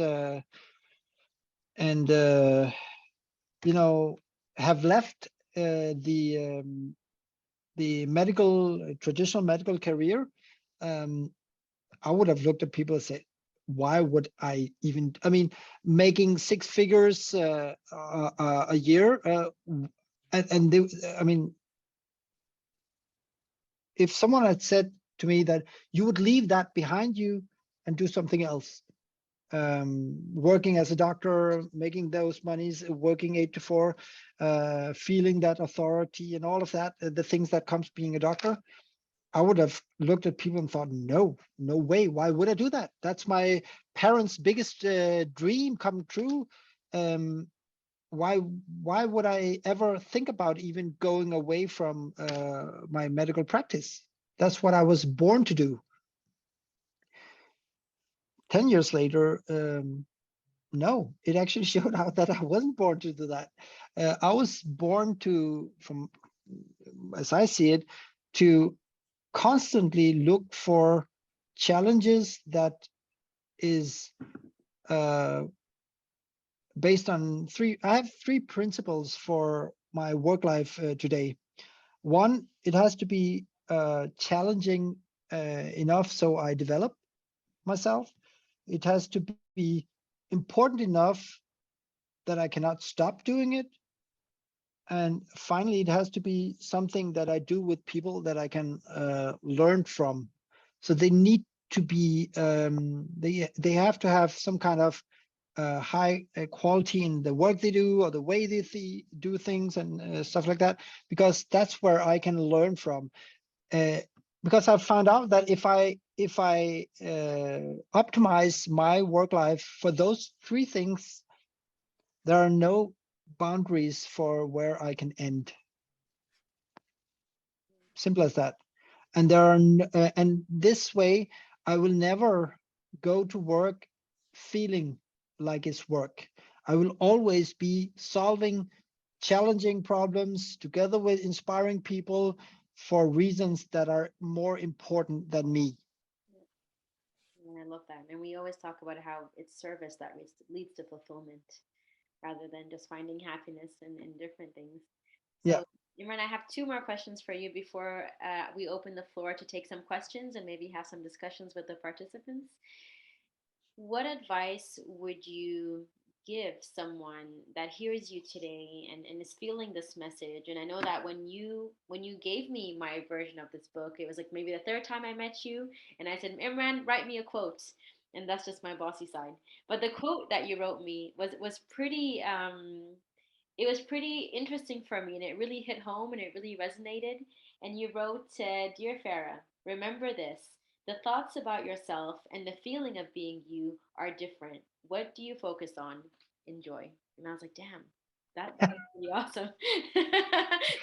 and you know, have left the traditional medical career, I would have looked at people and said, why would I even, I mean, making 6 figures a year, and they, I mean, if someone had said to me that you would leave that behind you and do something else, working as a doctor, making those monies, working 8 to 4, feeling that authority and all of that, the things that comes being a doctor, I would have looked at people and thought, no, no way. Why would I do that? That's my parents' biggest dream come true. Why would I ever think about even going away from my medical practice? That's what I was born to do. 10 years later, no, it actually showed out that I wasn't born to do that. I was born to, from as I see it, to constantly look for challenges that is based on I have 3 principles for my work life today. One, it has to be challenging enough so I develop myself. It has to be important enough that I cannot stop doing it. And finally, it has to be something that I do with people that I can learn from. So they need to be, they have to have some kind of high quality in the work they do, or the way they do things, and stuff like that, because that's where I can learn from. Because I've found out that if I optimize my work life for those 3 things, there are no boundaries for where I can end. Simple as that. And there are and this way I will never go to work feeling like it's work. I will always be solving challenging problems together with inspiring people for reasons that are more important than me. And I love that. And we always talk about how it's service that leads to fulfillment rather than just finding happiness in different things. Yeah. So, Imran, I have 2 more questions for you before we open the floor to take some questions and maybe have some discussions with the participants. What advice would you give someone that hears you today and is feeling this message? And I know that when you gave me my version of this book, it was like maybe the 3rd time I met you, and I said, Imran, write me a quote. And that's just my bossy side. But the quote that you wrote me was pretty it was pretty interesting for me, and it really hit home and it really resonated. And you wrote, Dear Farah, remember this: the thoughts about yourself and the feeling of being you are different. What do you focus on? Enjoy. And I was like, damn, that's really awesome.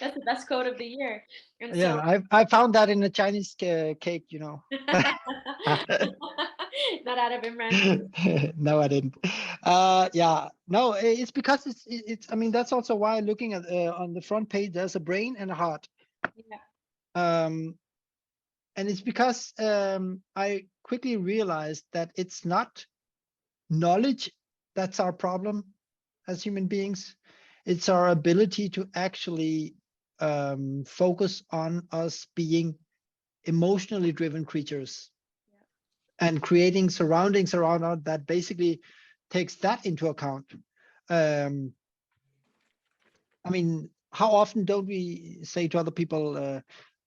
That's the best quote of the year. And so Yeah, I found that in a Chinese cake, you know. not out of Imran. No, I didn't. Yeah, no, it's because it's. I mean, that's also why looking at on the front page, there's a brain and a heart. Yeah. Um, and it's because I quickly realized that it's not knowledge that's our problem as human beings. It's our ability to actually focus on us being emotionally driven creatures, and creating surroundings around us that basically takes that into account. Um, I mean, how often don't we say to other people,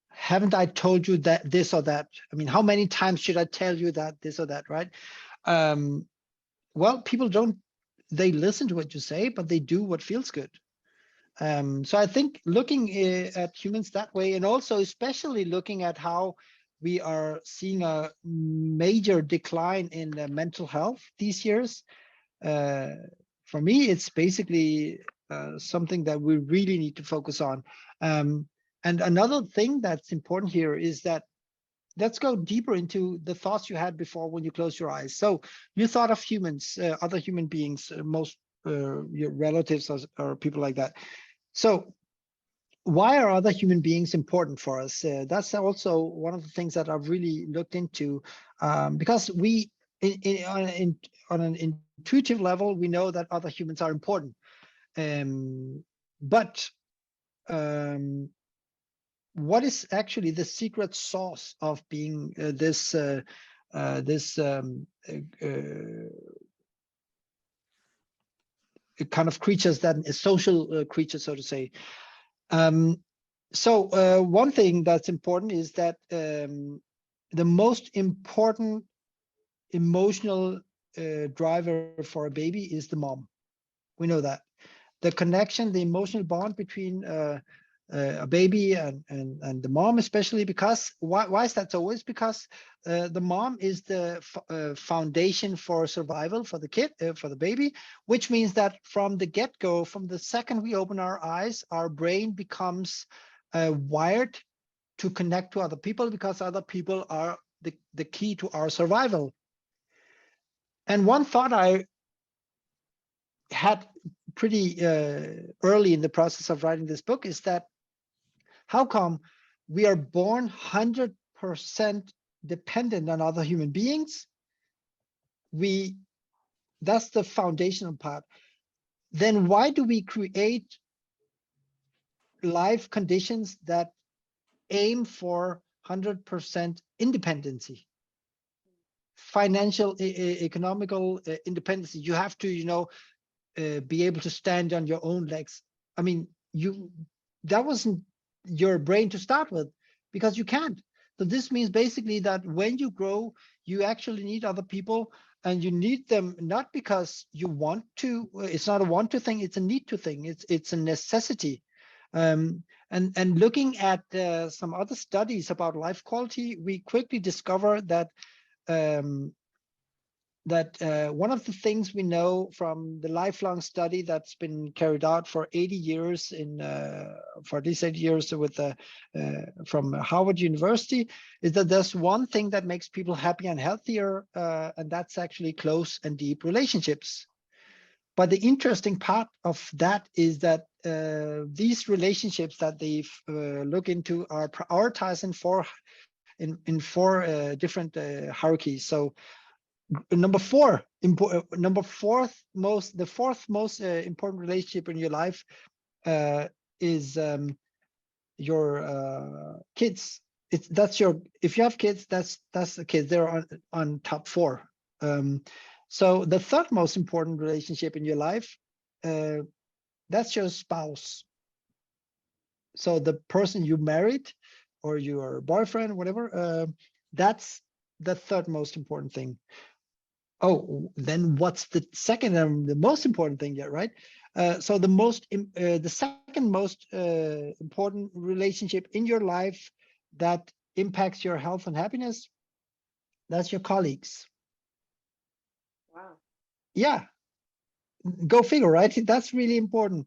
haven't I told you that this or that? I mean, how many times should I tell you that this or that, right? Well, people don't, they listen to what you say, but they do what feels good. So I think looking at humans that way, and also especially looking at how we are seeing a major decline in mental health these years. For me, it's basically something that we really need to focus on. And another thing that's important here is that let's go deeper into the thoughts you had before when you close your eyes. So you thought of humans, other human beings, most your relatives or people like that. So why are other human beings important for us? That's also one of the things that I've really looked into, because we, on an intuitive level, we know that other humans are important. But what is actually the secret sauce of being this kind of creatures, that is social creatures, so to say? So one thing that's important is that the most important emotional driver for a baby is the mom. We know that. The connection, the emotional bond between a baby and the mom, especially because why is that so? It's because the mom is the foundation for survival for the kid, for the baby, which means that from the get-go, from the second we open our eyes, our brain becomes wired to connect to other people, because other people are the key to our survival. And one thought I had pretty early in the process of writing this book is that how come we are born 100% dependent on other human beings? That's the foundational part. Then why do we create life conditions that aim for 100% independency? Financial, economical independence. You have to, be able to stand on your own legs. I mean, that wasn't your brain to start with, because you can't. So this means basically that when you grow, you actually need other people, and you need them not because you want to. It's not a want to thing, it's a need to thing. It's a necessity. And looking at some other studies about life quality, we quickly discover that one of the things we know from the lifelong study that's been carried out for 80 years for at least 8 years with from Harvard University is that there's one thing that makes people happy and healthier, and that's actually close and deep relationships. But the interesting part of that is that these relationships that they look into are prioritized in four different hierarchies. So the fourth most important relationship in your life is your kids. If you have kids, that's the kids. They're on top four. So the third most important relationship in your life, that's your spouse. So the person you married, or your boyfriend, whatever, that's the third most important thing. Oh, then what's the second and the most important thing yet, right? So the second most important relationship in your life that impacts your health and happiness, that's your colleagues. Wow. Yeah, go figure, right? That's really important.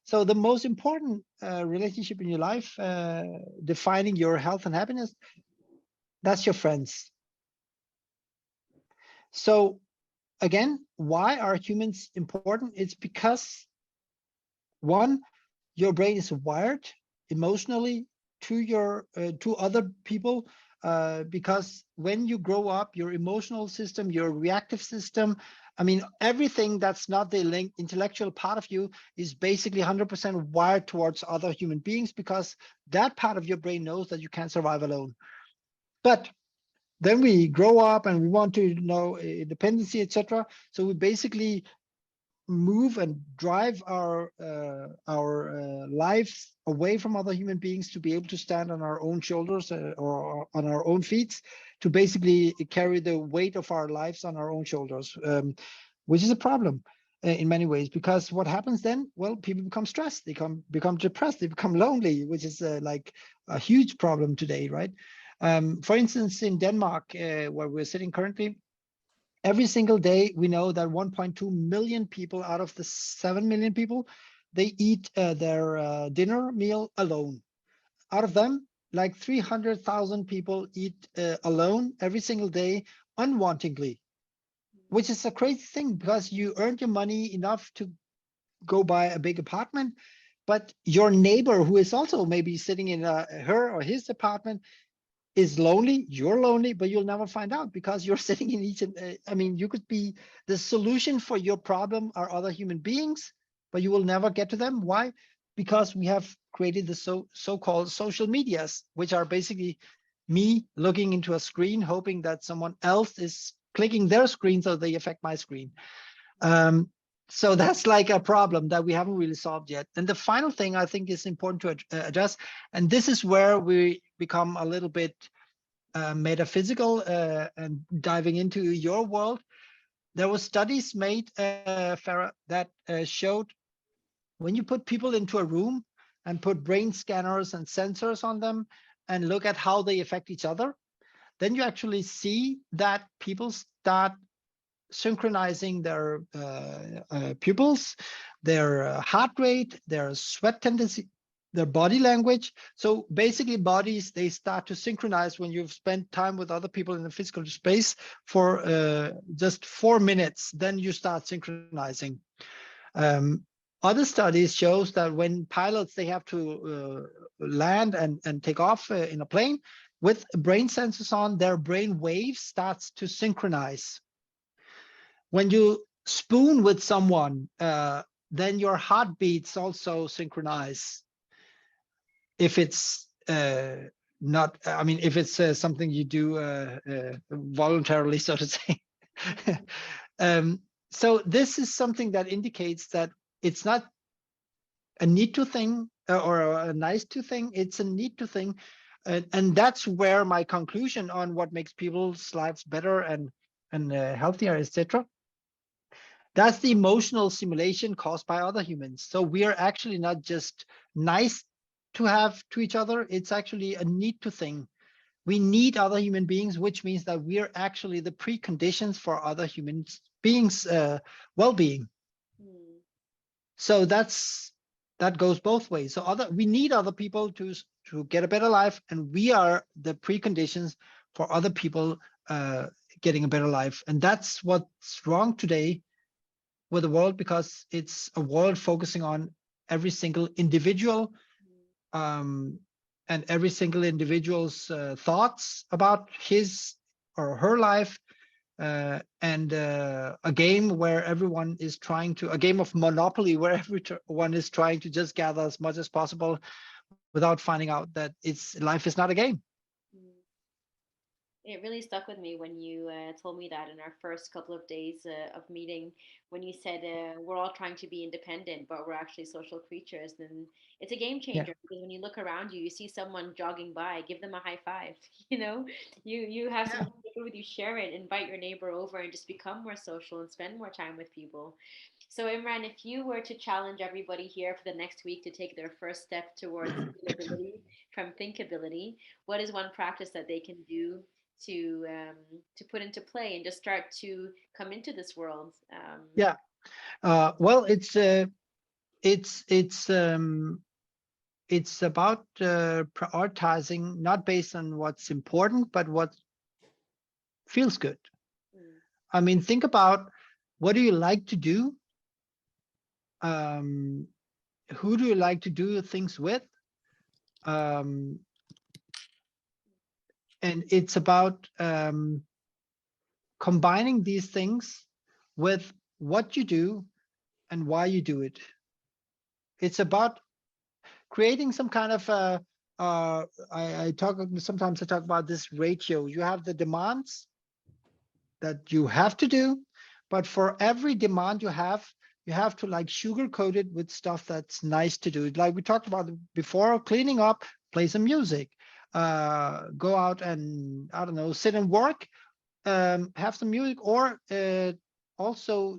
So the most important relationship in your life, defining your health and happiness, that's your friends. So again, why are humans important? It's because one, your brain is wired emotionally to other people, because when you grow up, your emotional system, your reactive system, I mean, everything that's not the intellectual part of you is basically 100% wired towards other human beings, because that part of your brain knows that you can't survive alone. But then we grow up and we want to know independency, etc. So we basically move and drive our lives away from other human beings to be able to stand on our own shoulders, or on our own feet, to basically carry the weight of our lives on our own shoulders, which is a problem in many ways, because what happens then? Well, people become stressed, they become depressed, they become lonely, which is like a huge problem today, right? For instance, in Denmark, where we're sitting currently, every single day we know that 1.2 million people out of the 7 million people, they eat their dinner meal alone. Out of them, like 300,000 people eat alone every single day unwantingly, which is a crazy thing because you earned your money enough to go buy a big apartment, but your neighbor who is also maybe sitting in her or his apartment is lonely. You're lonely, but you'll never find out because you're sitting in each. I mean, you could be the solution for your problem are other human beings, but you will never get to them. Why? Because we have created the so-called social medias, which are basically me looking into a screen, hoping that someone else is clicking their screen so they affect my screen. So that's like a problem that we haven't really solved yet. And the final thing I think is important to address, and this is where we become a little bit metaphysical and diving into your world. There were studies made, Farah, that showed when you put people into a room and put brain scanners and sensors on them and look at how they affect each other, then you actually see that people start synchronizing their pupils, their heart rate, their sweat tendency, their body language. So basically bodies, they start to synchronize when you've spent time with other people in the physical space for just 4 minutes, then you start synchronizing. Other studies shows that when pilots, they have to land and take off in a plane with brain sensors on, their brain waves starts to synchronize. When you spoon with someone, then your heartbeats also synchronize. If it's not, I mean, if it's something you do voluntarily, so to say. So this is something that indicates that it's not a need to thing or a nice to thing, it's a need to thing. And that's where my conclusion on what makes people's lives better and healthier, etc. That's the emotional simulation caused by other humans. So we are actually not just nice to have to each other, it's actually a need to thing. We need other human beings, which means that we are actually the preconditions for other human beings' well-being. Mm. So that goes both ways. So we need other people to get a better life, and we are the preconditions for other people getting a better life. And that's what's wrong today with the world, because it's a world focusing on every single individual and every single individual's thoughts about his or her life, and a game where everyone is trying to, a game of Monopoly where everyone is trying to just gather as much as possible without finding out that life is not a game. Mm. It really stuck with me when you told me that in our first couple of days of meeting, when you said we're all trying to be independent, but we're actually social creatures. Then it's a game Yeah, changer because when you look around you, you see someone jogging by, give them a high five. You know, you have yeah, something to do with you, share it, invite your neighbor over, and just become more social and spend more time with people. So, Imran, if you were to challenge everybody here for the next week to take their first step towards feelability from thinkability, what is one practice that they can do to put into play and just start to come into this world? yeah. Well, it's it's about prioritizing, not based on what's important, but what feels good. Mm, I mean, think about, what do you like to do? Um, who do you like to do things with? Um, and it's about combining these things with what you do and why you do it. It's about creating some kind of I talk sometimes, I talk about this ratio. You have the demands that you have to do, but for every demand you have to like sugarcoat it with stuff that's nice to do. Like we talked about before, cleaning up, play some music, go out and, I don't know, sit and work, have some music, or also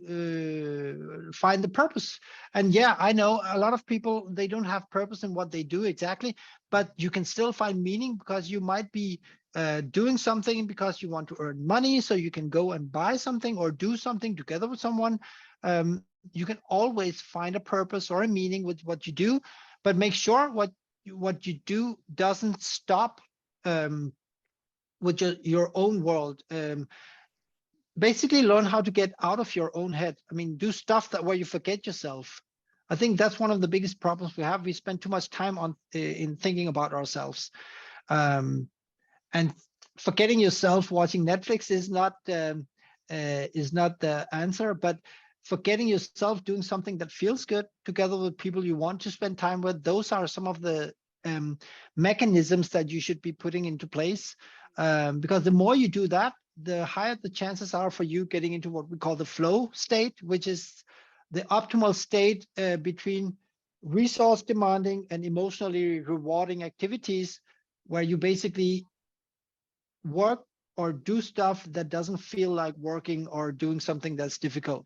find the purpose. And yeah, I know a lot of people, they don't have purpose in what they do exactly, but you can still find meaning because you might be doing something because you want to earn money so you can go and buy something or do something together with someone, you can always find a purpose or a meaning with what you do, but make sure what you do doesn't stop with your own world. Basically learn how to get out of your own head. I mean, do stuff that where you forget yourself. I think that's one of the biggest problems we have. We spend too much time on in thinking about ourselves. And forgetting yourself watching Netflix is not the answer, but forgetting yourself doing something that feels good together with people you want to spend time with, those are some of the mechanisms that you should be putting into place, because the more you do that, the higher the chances are for you getting into what we call the flow state, which is the optimal state between resource demanding and emotionally rewarding activities, where you basically work or do stuff that doesn't feel like working or doing something that's difficult.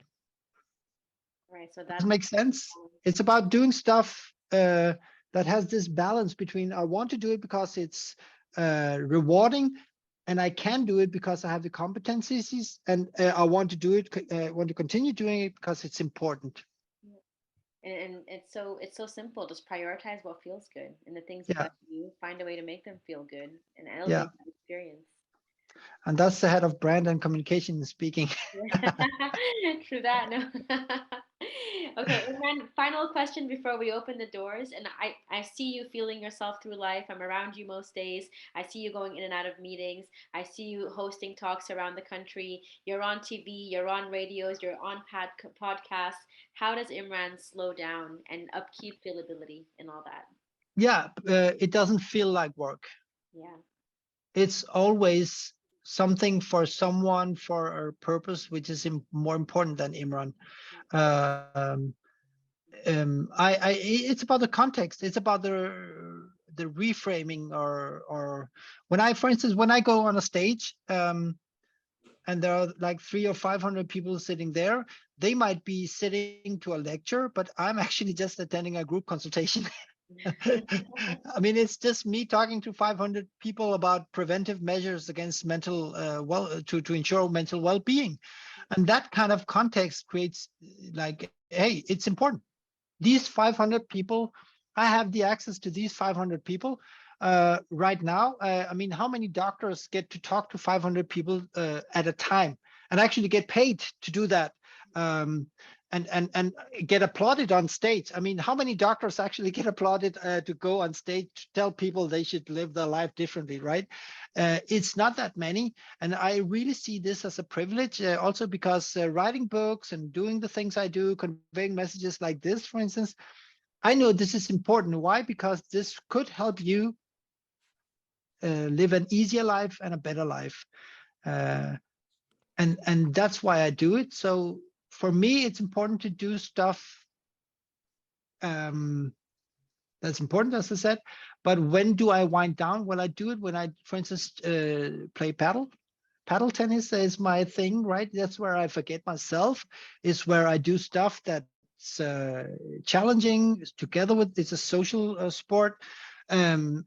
Right. So Does it that's make sense? It's about doing stuff that has this balance between I want to do it because it's rewarding, and I can do it because I have the competencies, and I want to do it, want to continue doing it because it's important. and it's so simple. Just prioritize what feels good and the things you'd Yeah, like to do. Find a way to make them feel good and yeah. elevate that experience. And that's the head of brand and communication speaking. True that. No. Okay, and then final question before we open the doors. And I see you feeling yourself through life. I'm around you most days. I see you going in and out of meetings. I see you hosting talks around the country. You're on TV, you're on radios, you're on podcasts. How does Imran slow down and upkeep fillability and all that? Yeah, it doesn't feel like work. Yeah. It's always something for someone for a purpose, which is more important than Imran. Um, it's about the context. It's about the reframing, or when I, for instance, when I go on a stage, and there are like 300 or 500 people sitting there, they might be sitting to a lecture, but I'm actually just attending a group consultation. I mean, it's just me talking to 500 people about preventive measures against mental to ensure mental well-being, and that kind of context creates like, hey, it's important. These 500 people, I have the access to these 500 people right now. I mean, how many doctors get to talk to 500 people at a time and actually get paid to do that? Um, and get applauded on stage. I mean, how many doctors actually get applauded to go on stage to tell people they should live their life differently, right? It's not that many, and I really see this as a privilege, also because writing books and doing the things I do, conveying messages like this, for instance, I know this is important. Why? Because this could help you live an easier life and a better life. Uh, and that's why I do it. So for me, it's important to do stuff um, that's important, as I said. But when do I wind down? Well, I do it when I, for instance, play paddle. Paddle tennis is my thing, right? That's where I forget myself. Is where I do stuff that's challenging. Together with, it's a social sport. And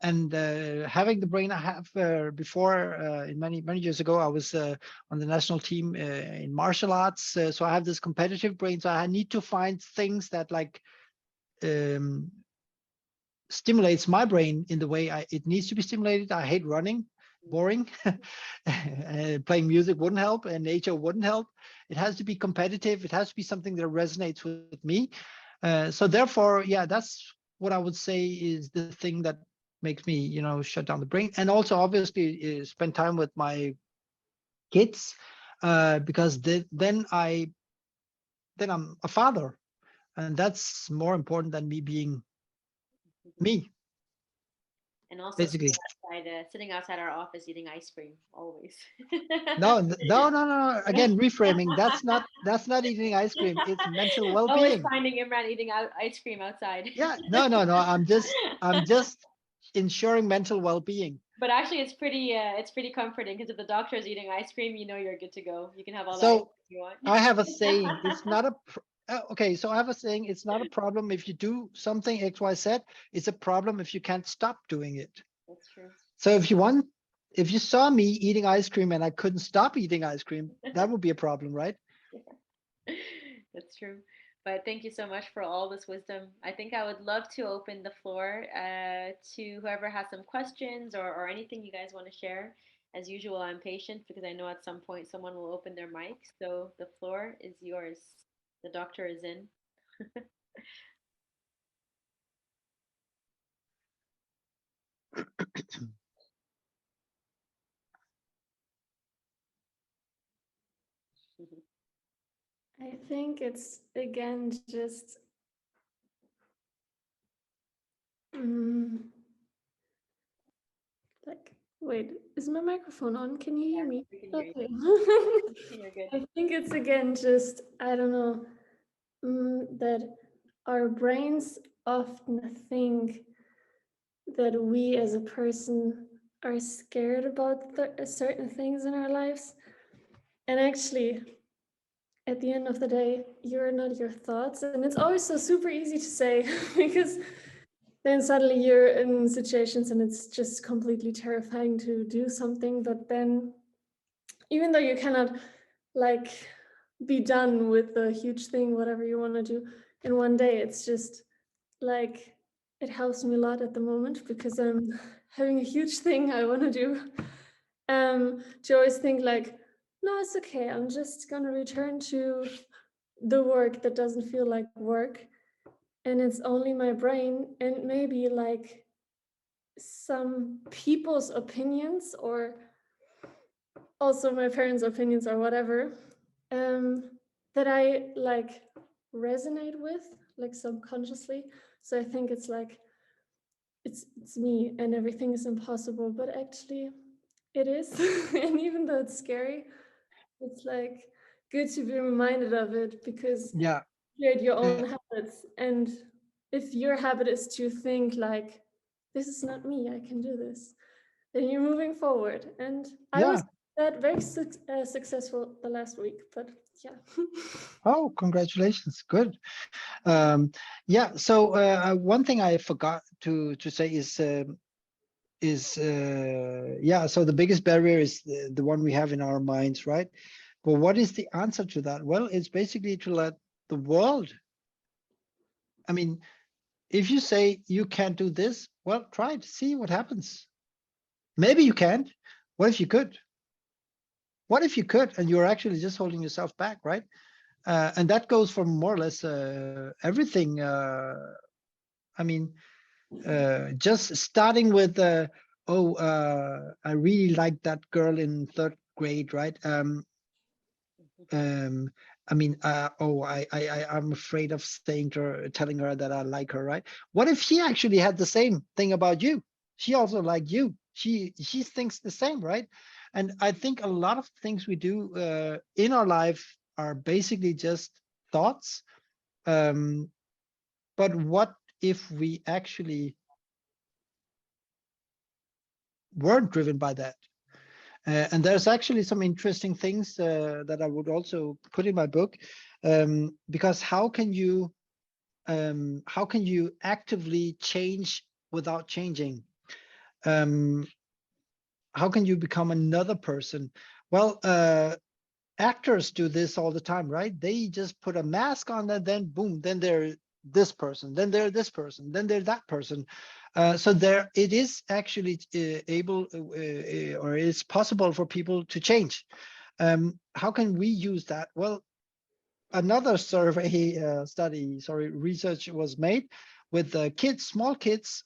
having the brain I have before, in many years ago, I was on the national team in martial arts. So I have this competitive brain. So I need to find things that like um, stimulates my brain in the way it needs to be stimulated. I hate running, boring. Playing music wouldn't help, and nature wouldn't help. It has to be competitive. It has to be something that resonates with me. So therefore, yeah, that's what I would say is the thing that makes me, shut down the brain. And also, obviously, spend time with my kids, because then I'm a father, and that's more important than me being me, And also basically. sitting outside our office eating ice cream always. No, no, no, no. Again, reframing. That's not eating ice cream. It's mental Always well-being. finding Imran eating out ice cream outside. Yeah, no. I'm just ensuring mental well-being. But actually, it's pretty comforting because if the doctor is eating ice cream, you know you're good to go. You can have all the ice So cream you want. I have a saying. It's not a okay. So I have a saying. It's not a problem if you do something X, Y, Z. It's a problem if you can't stop doing it. That's true. So if you saw me eating ice cream and I couldn't stop eating ice cream, that would be a problem, right? That's true. But thank you so much for all this wisdom. I think I would love to open the floor to whoever has some questions or anything you guys want to share. As usual, I'm patient because I know at some point someone will open their mic. So the floor is yours. The doctor is in. I think it's again just like, wait, is my microphone on? Can you hear Yeah, me? we can hear you. Okay. You're good. I think it's again just, I don't know, that our brains often think that we as a person are scared about certain things in our lives. And actually, at the end of the day, you're not your thoughts. And it's always so super easy to say because then suddenly you're in situations and it's just completely terrifying to do something. But then, even though you cannot like be done with the huge thing, whatever you want to do in one day, it's just like it helps me a lot at the moment because I'm having a huge thing I want to do. To always think like, no, it's okay. I'm just gonna return to the work that doesn't feel like work, and it's only my brain and maybe like some people's opinions or also my parents' opinions or whatever, that I like resonate with like subconsciously. So I think it's like it's me and everything is impossible, but actually it is. And even though it's scary, it's like good to be reminded of it because Yeah. you create your Uh, own habits. And if your habit is to think like, this is not me, I can do this, then you're moving forward. And I was yeah. that very successful the last week, but yeah. Oh, congratulations. Good. Yeah. So one thing I forgot to say is yeah. So the biggest barrier is the one we have in our minds, right? But what is the answer to that? Well, it's basically to let the world. I mean, if you say you can't do this, well, try it. See what happens. Maybe you can't. What if you could? What if you could, and you're actually just holding yourself back, right? And that goes for more or less everything. I mean, just starting with, oh, I really like that girl in third grade, right? Um, I mean, oh, I'm afraid of saying to her, telling her that I like her, right? What if she actually had the same thing about you? She also liked you. She thinks the same, right? And I think a lot of things we do in our life are basically just thoughts. Um, but what if we actually weren't driven by that? And there's actually some interesting things that I would also put in my book, because how can you actively change without changing? Um, how can you become another person? Well, actors do this all the time, right? They just put a mask on and then boom, then they're this person, then they're this person, then they're that person. So there, it is actually able or it's possible for people to change. How can we use that? Well, another survey research was made with kids, small kids,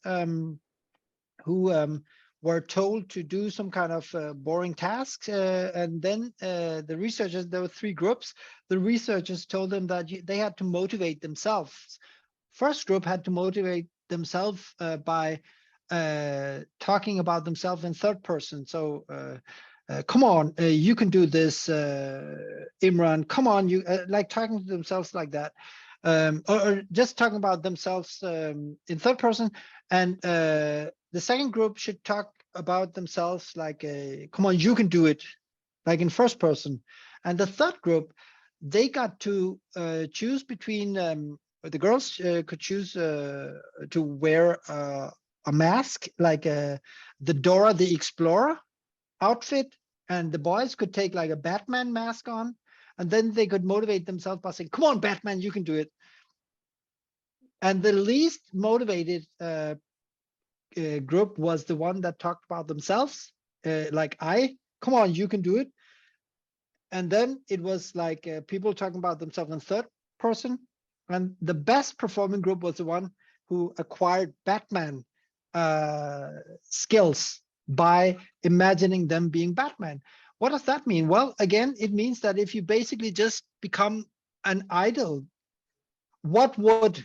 who were told to do some kind of boring tasks. And then the researchers, there were three groups. The researchers told them that they had to motivate themselves. First group had to motivate themselves by talking about themselves in third person. So come on, you can do this, Imran. Come on, you like talking to themselves like that, or just talking about themselves in third person. And the second group should talk about themselves like, come on, you can do it, like in first person. And the third group, they got to choose between. The girls could choose to wear a mask, like the Dora the Explorer, outfit, and the boys could take like a Batman mask on, and then they could motivate themselves by saying, come on, Batman, you can do it. And the least motivated group was the one that talked about themselves, like come on, you can do it. And then it was like people talking about themselves in third person. And the best performing group was the one who acquired Batman skills by imagining them being Batman. What does that mean? Well, again, it means that if you basically just become an idol, what would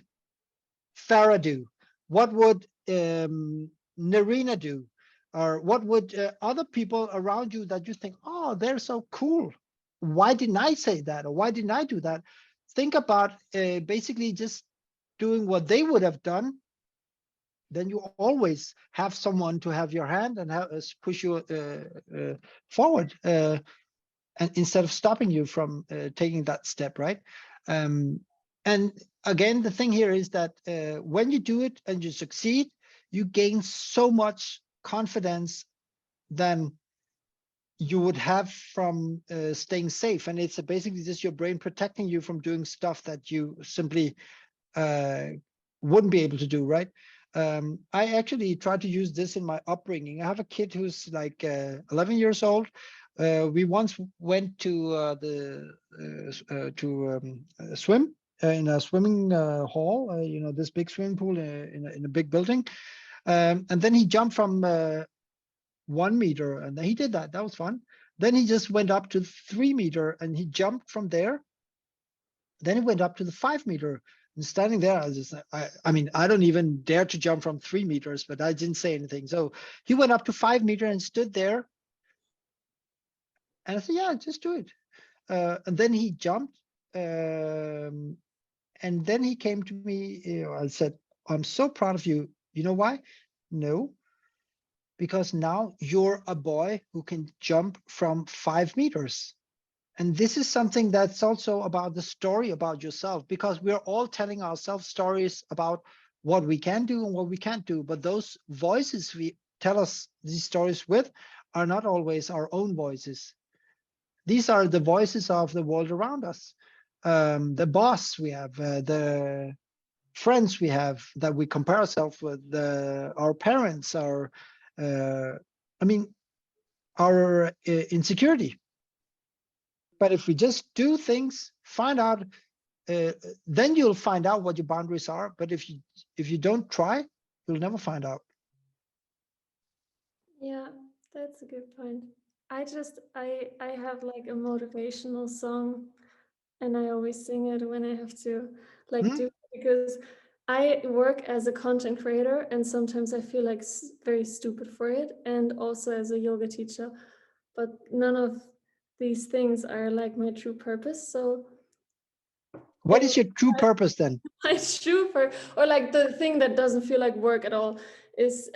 Farah do? What would Narina do? Or what would other people around you that you think, oh, they're so cool? Why didn't I say that? Or why didn't I do that? Think about basically just doing what they would have done. Then you always have someone to have your hand and push you forward, and instead of stopping you from taking that step, right? And again, the thing here is that when you do it and you succeed, you gain so much confidence than you would have from staying safe. And it's basically just your brain protecting you from doing stuff that you simply wouldn't be able to do, right? I actually try to use this in my upbringing. I have a kid who's like 11 years old. We once went to swim in a swimming hall, you know, this big swimming pool in a big building. And then he jumped from 1 meter, and he did that. That was fun. Then he just went up to 3 meter, and he jumped from there. Then he went up to the 5 meter. And standing there, I was just, I mean, I don't even dare to jump from 3 meters, but I didn't say anything. So he went up to 5 meter and stood there. And I said, yeah, just do it. And then he jumped. And then he came to me, you know, I said, I'm so proud of you. You know why? No, because now you're a boy who can jump from 5 meters. And this is something that's also about the story about yourself, because we're all telling ourselves stories about what we can do and what we can't do. But those voices we tell us these stories with are not always our own voices. These are the voices of the world around us. The boss we have, the friends we have that we compare ourselves with, our parents, our, I mean, our insecurity. But if we just do things, find out, then you'll find out what your boundaries are. But if you don't try, you'll never find out. Yeah, that's a good point. I have like a motivational song, and I always sing it when I have to like do it, because I work as a content creator, and sometimes I feel like very stupid for it, and also as a yoga teacher, but none of these things are like my true purpose. So What is your true purpose then? my true or like the thing that doesn't feel like work at all is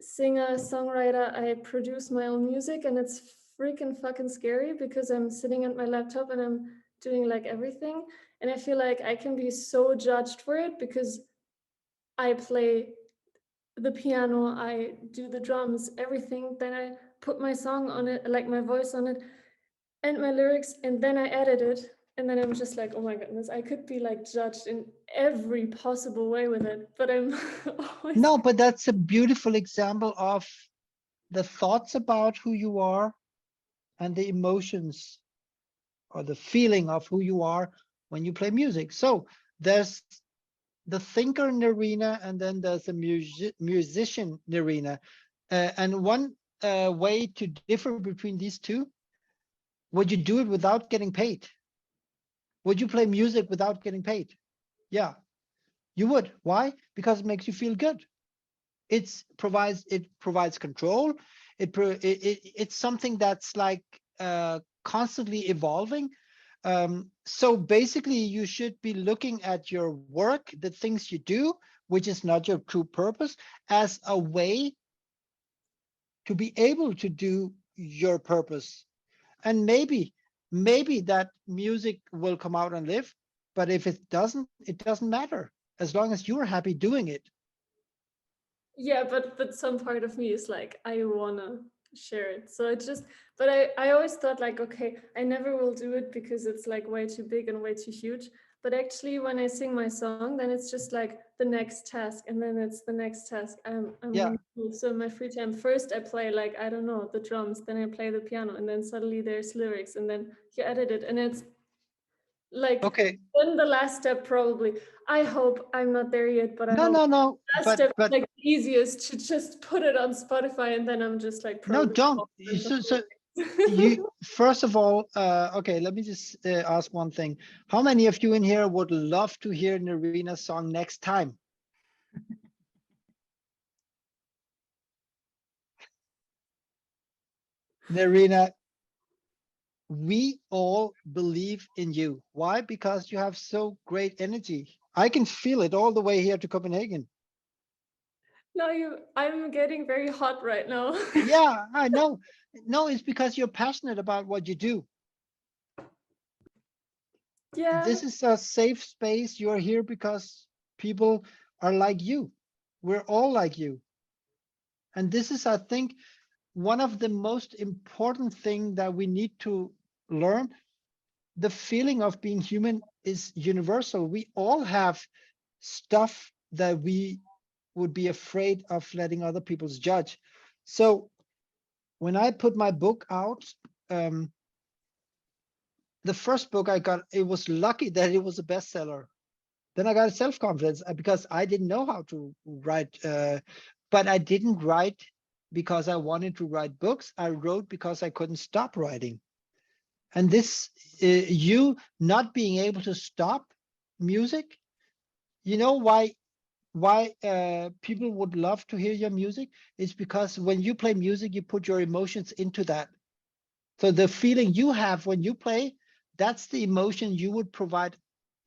singer, songwriter. I produce my own music, and it's freaking fucking scary because I'm sitting at my laptop and I'm doing like everything. And I feel like I can be so judged for it because I play the piano, I do the drums, everything. Then I put my song on it, like my voice on it, and my lyrics, and then I edit it. And then I'm just like, oh my goodness, I could be like judged in every possible way with it. But I'm always. No, but that's a beautiful example of the thoughts about who you are and the emotions or the feeling of who you are when you play music. So there's the thinker Narina, and then there's the musician Narina. And one way to differ between these two, would you do it without getting paid? Would you play music without getting paid? Yeah, you would. Why? Because it makes you feel good. It provides control. It's something that's like constantly evolving. So basically, you should be looking at your work, the things you do, which is not your true purpose, as a way to be able to do your purpose. And maybe that music will come out and live, but if it doesn't matter, as long as you're happy doing it. Yeah, but some part of me is like, I wanna share it. So it's just, but I always thought like, okay, I never will do it because it's like way too big and way too huge. But actually when I sing my song, then it's just like the next task, and then it's the next task. Yeah. So in my free time, first I play like, I don't know, the drums, then I play the piano, and then suddenly there's lyrics, and then you edit it, and it's like, Okay. then the last step probably, I hope I'm not there yet, but I No, hope no, no. last step is But like the easiest, to just put it on Spotify, and then I'm just like no, probably don't. So you first of all, okay, let me just ask one thing. How many of you in here would love to hear Narina's song next time? Narina, we all believe in you. Why? Because you have so great energy. I can feel it all the way here to Copenhagen. No, I'm getting very hot right now. Yeah, I know. No, it's because you're passionate about what you do. Yeah. This is a safe space. You're here because people are like you. We're all like you. And this is, I think, one of the most important thing that we need to learn. The feeling of being human is universal. We all have stuff that we would be afraid of letting other people's judge. So when I put my book out, the first book I got, it was lucky that it was a bestseller. Then I got self-confidence because I didn't know how to write, but I didn't write because I wanted to write books. I wrote because I couldn't stop writing. And this, you not being able to stop music, you know why people would love to hear your music? It's because when you play music, you put your emotions into that. So the feeling you have when you play, that's the emotion you would provide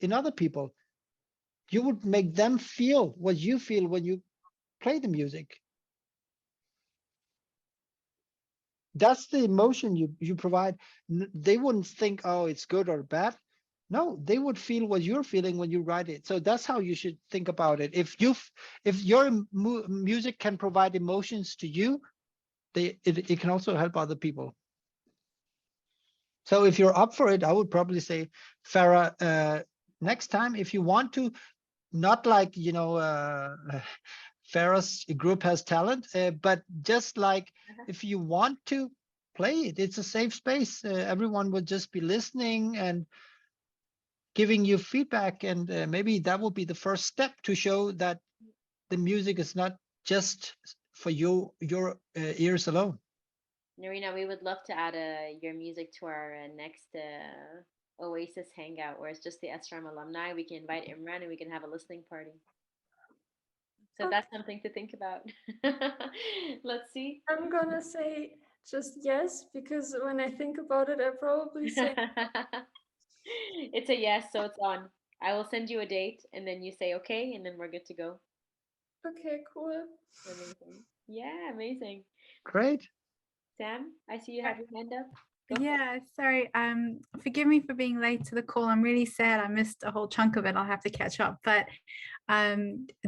in other people. You would make them feel what you feel when you play the music. That's the emotion you provide. They wouldn't think, oh, it's good or bad. No, they would feel what you're feeling when you write it. So that's how you should think about it. If your music can provide emotions to you, it can also help other people. So if you're up for it, I would probably say, Farah, next time, if you want to, not like, Farah's group has talent, but just like if you want to play it, it's a safe space. Everyone would just be listening and giving you feedback, and maybe that will be the first step to show that the music is not just for your ears alone. Narina, we would love to add your music to our next Oasis hangout, where it's just the SRM alumni. We can invite Imran and we can have a listening party. So that's something to think about. Let's see. I'm gonna say just yes, because when I think about it, I probably say It's a yes, so it's on. I will send you a date and then you say okay, and then we're good to go. okay, cool. Amazing. Yeah, amazing. Great. Sam, I see you have your hand up. Go for it. Yeah, sorry. Forgive me for being late to the call. I'm really sad. I missed a whole chunk of it. I'll have to catch up. But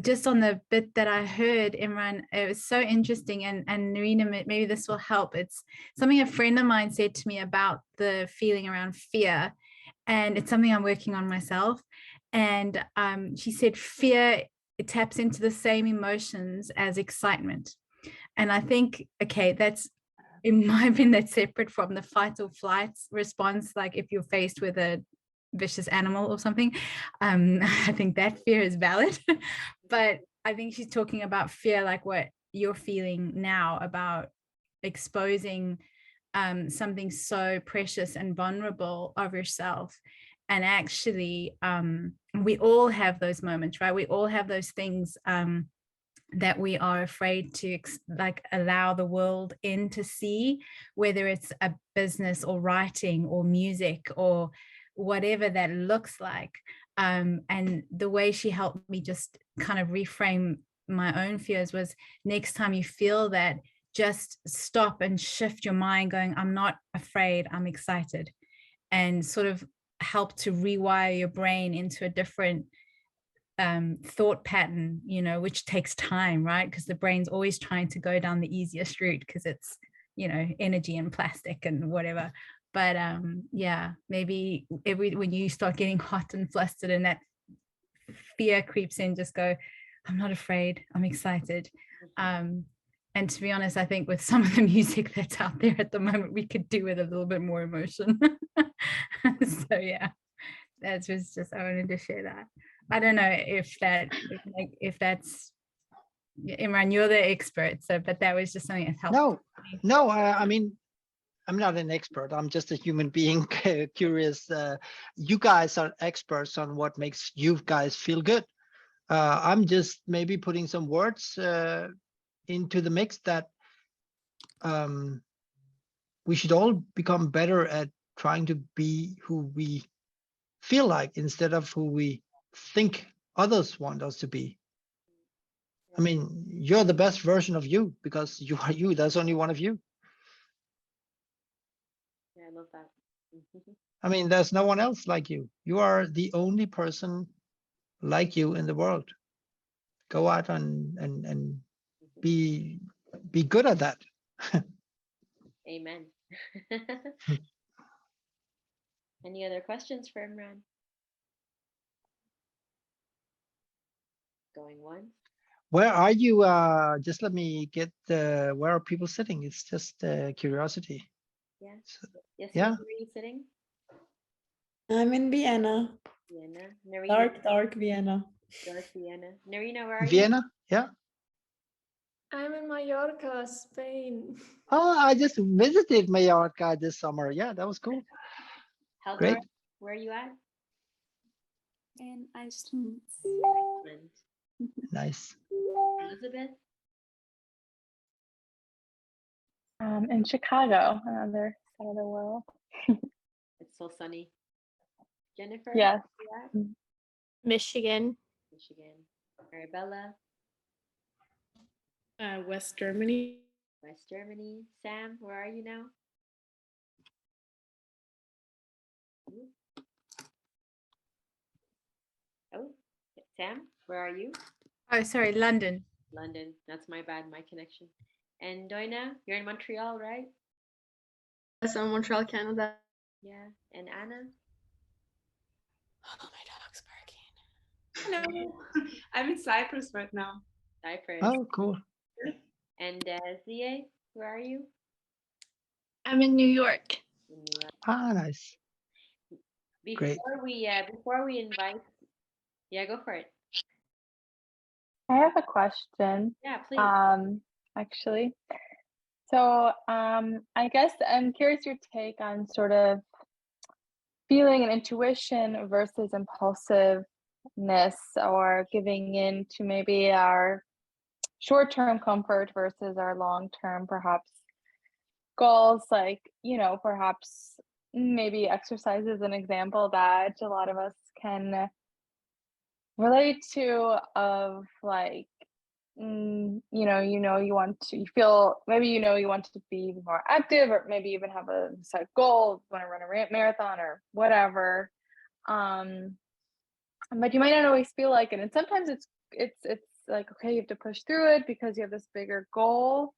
just on the bit that I heard, Imran, it was so interesting. And Narina, maybe this will help. It's something a friend of mine said to me about the feeling around fear. And it's something I'm working on myself. And she said fear, it taps into the same emotions as excitement. And I think, okay, that's, in my opinion, that's separate from the fight or flight response. Like if you're faced with a vicious animal or something, I think that fear is valid. But I think she's talking about fear like what you're feeling now about exposing something so precious and vulnerable of yourself. And actually, we all have those moments, right? We all have those things that we are afraid to like allow the world in to see, whether it's a business or writing or music or whatever that looks like. And the way she helped me just kind of reframe my own fears was, next time you feel that, just stop and shift your mind going, I'm not afraid, I'm excited, and sort of help to rewire your brain into a different thought pattern, which takes time, right? Because the brain's always trying to go down the easiest route because it's, energy and plastic and whatever. But yeah, maybe when you start getting hot and flustered and that fear creeps in, just go, I'm not afraid, I'm excited. And to be honest, I think with some of the music that's out there at the moment, we could do with a little bit more emotion. So yeah, that was just, I wanted to share that. I don't know if that's, Imran, you're the expert, so, but that was just something that helped. No, I mean, I'm not an expert. I'm just a human being curious. You guys are experts on what makes you guys feel good. I'm just maybe putting some words into the mix that we should all become better at trying to be who we feel like instead of who we think others want us to be. I mean, you're the best version of you because you are you. There's only one of you. Yeah, I love that. I mean, there's no one else like you. You are the only person like you in the world. Go out and be good at that. Amen. Any other questions for Imran? Going once. Where are you? Just let me get where are people sitting? It's just curiosity. Yeah. Yes. Yeah. Where are you sitting? I'm in Vienna. Vienna. Narina. Dark Vienna. Dark Vienna. Narina, where are you? Vienna? Yeah. I'm in Mallorca, Spain. Oh, I just visited Mallorca this summer. Yeah, that was cool. Great. Haldor, where are you at? In Iceland. Iceland. Nice. Elizabeth? In Chicago, another side of the world. It's so sunny. Jennifer? Yes. Where are you at? Michigan. Michigan. Arabella? West Germany. West Germany. Sam, where are you now? Oh, Sam, where are you? Oh, sorry, London. London. That's my bad, my connection. And Doina, you're in Montreal, right? Yes, I'm Montreal, Canada. Yeah. And Anna? Oh, my dog's barking. Hello. I'm in Cyprus right now. Cyprus. Oh, cool. And Zia, where are you? I'm in New York. In New York. Ah, nice. Great. Before we invite, yeah, go for it. I have a question. Yeah, please. Actually. So I guess I'm curious your take on sort of feeling and intuition versus impulsiveness, or giving in to maybe our short-term comfort versus our long-term perhaps goals, like, perhaps maybe exercise is an example that a lot of us can relate to, of like, you feel maybe you want to be more active, or maybe even have a set goal, want to run a marathon or whatever, but you might not always feel like it, and sometimes it's like, okay, you have to push through it because you have this bigger goal.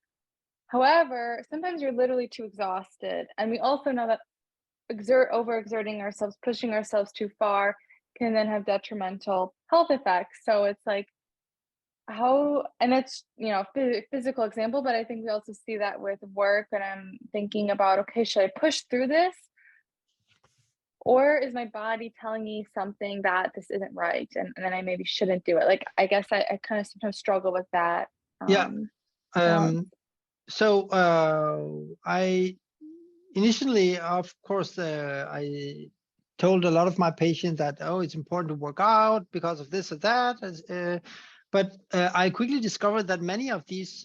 However, sometimes you're literally too exhausted, and we also know that overexerting ourselves, pushing ourselves too far, can then have detrimental health effects. So it's like, and it's physical example, but I think we also see that with work, and I'm thinking about, okay, should I push through this, or is my body telling me something that this isn't right, and then I maybe shouldn't do it? Like, I guess I kind of sometimes struggle with that. Yeah. So I initially, of course, I told a lot of my patients that, oh, it's important to work out because of this or that. But I quickly discovered that many of these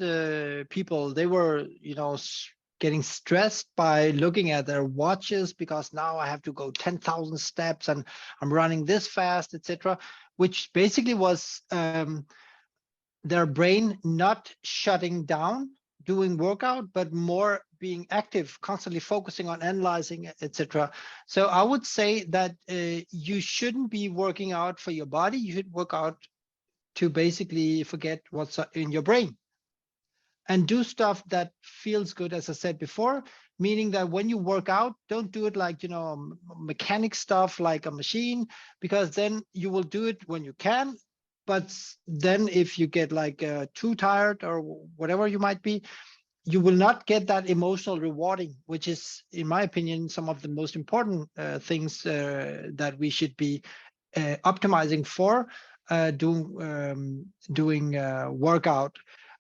people, they were, getting stressed by looking at their watches, because now I have to go 10,000 steps and I'm running this fast, etc., which basically was their brain not shutting down doing workout, but more being active, constantly focusing on analyzing, etc. So I would say that you shouldn't be working out for your body. You should work out to basically forget what's in your brain. and do stuff that feels good, as I said before, meaning that when you work out, don't do it like, mechanic stuff like a machine, because then you will do it when you can. But then if you get like too tired or whatever you might be, you will not get that emotional rewarding, which is, in my opinion, some of the most important things that we should be optimizing for doing workout.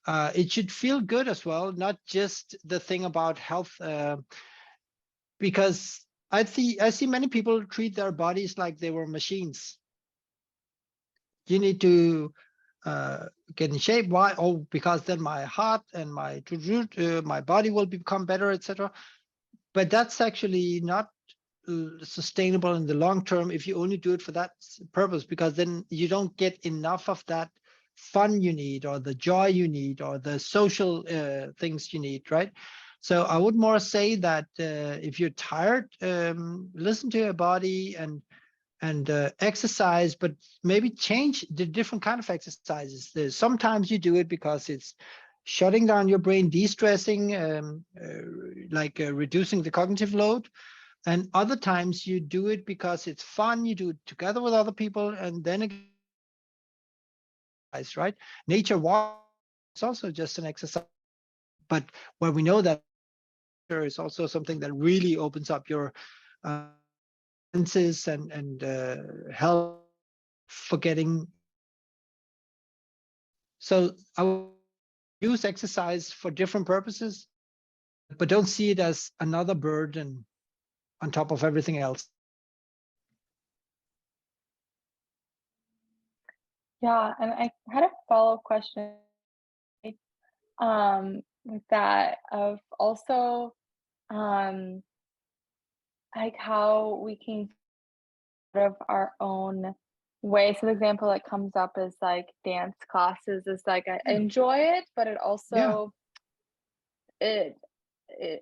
It should feel good as well, not just the thing about health, because I see many people treat their bodies like they were machines. You need to get in shape. Why? Oh, because then my heart and my body will become better, etc. But that's actually not sustainable in the long term if you only do it for that purpose, because then you don't get enough of that fun you need, or the joy you need, or the social things you need, right? So I would more say that if you're tired, listen to your body and exercise, but maybe change the different kind of exercises. Sometimes you do it because it's shutting down your brain, de-stressing, like reducing the cognitive load. And other times you do it because it's fun, you do it together with other people, and then again, right? Nature walk is also just an exercise, but where we know that there is also something that really opens up your senses and help forgetting. So I would use exercise for different purposes, but don't see it as another burden on top of everything else. Yeah, and I had a follow-up question with that, of also like how we can get out of our own way. So the example that comes up is like dance classes, is like I enjoy it, but it also it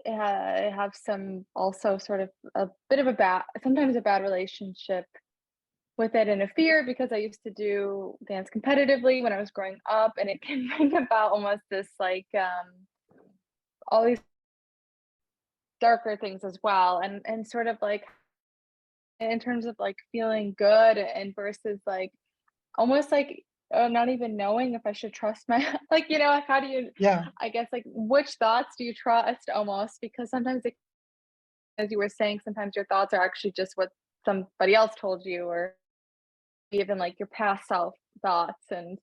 have some also sort of a bit of sometimes a bad relationship with it, and a fear, because I used to do dance competitively when I was growing up, and it can bring about almost this like all these darker things as well, and sort of like in terms of like feeling good, and versus like almost like not even knowing if I should trust my like, like how do you, I guess, like which thoughts do you trust almost, because sometimes as you were saying, sometimes your thoughts are actually just what somebody else told you, or even like your past self thoughts. And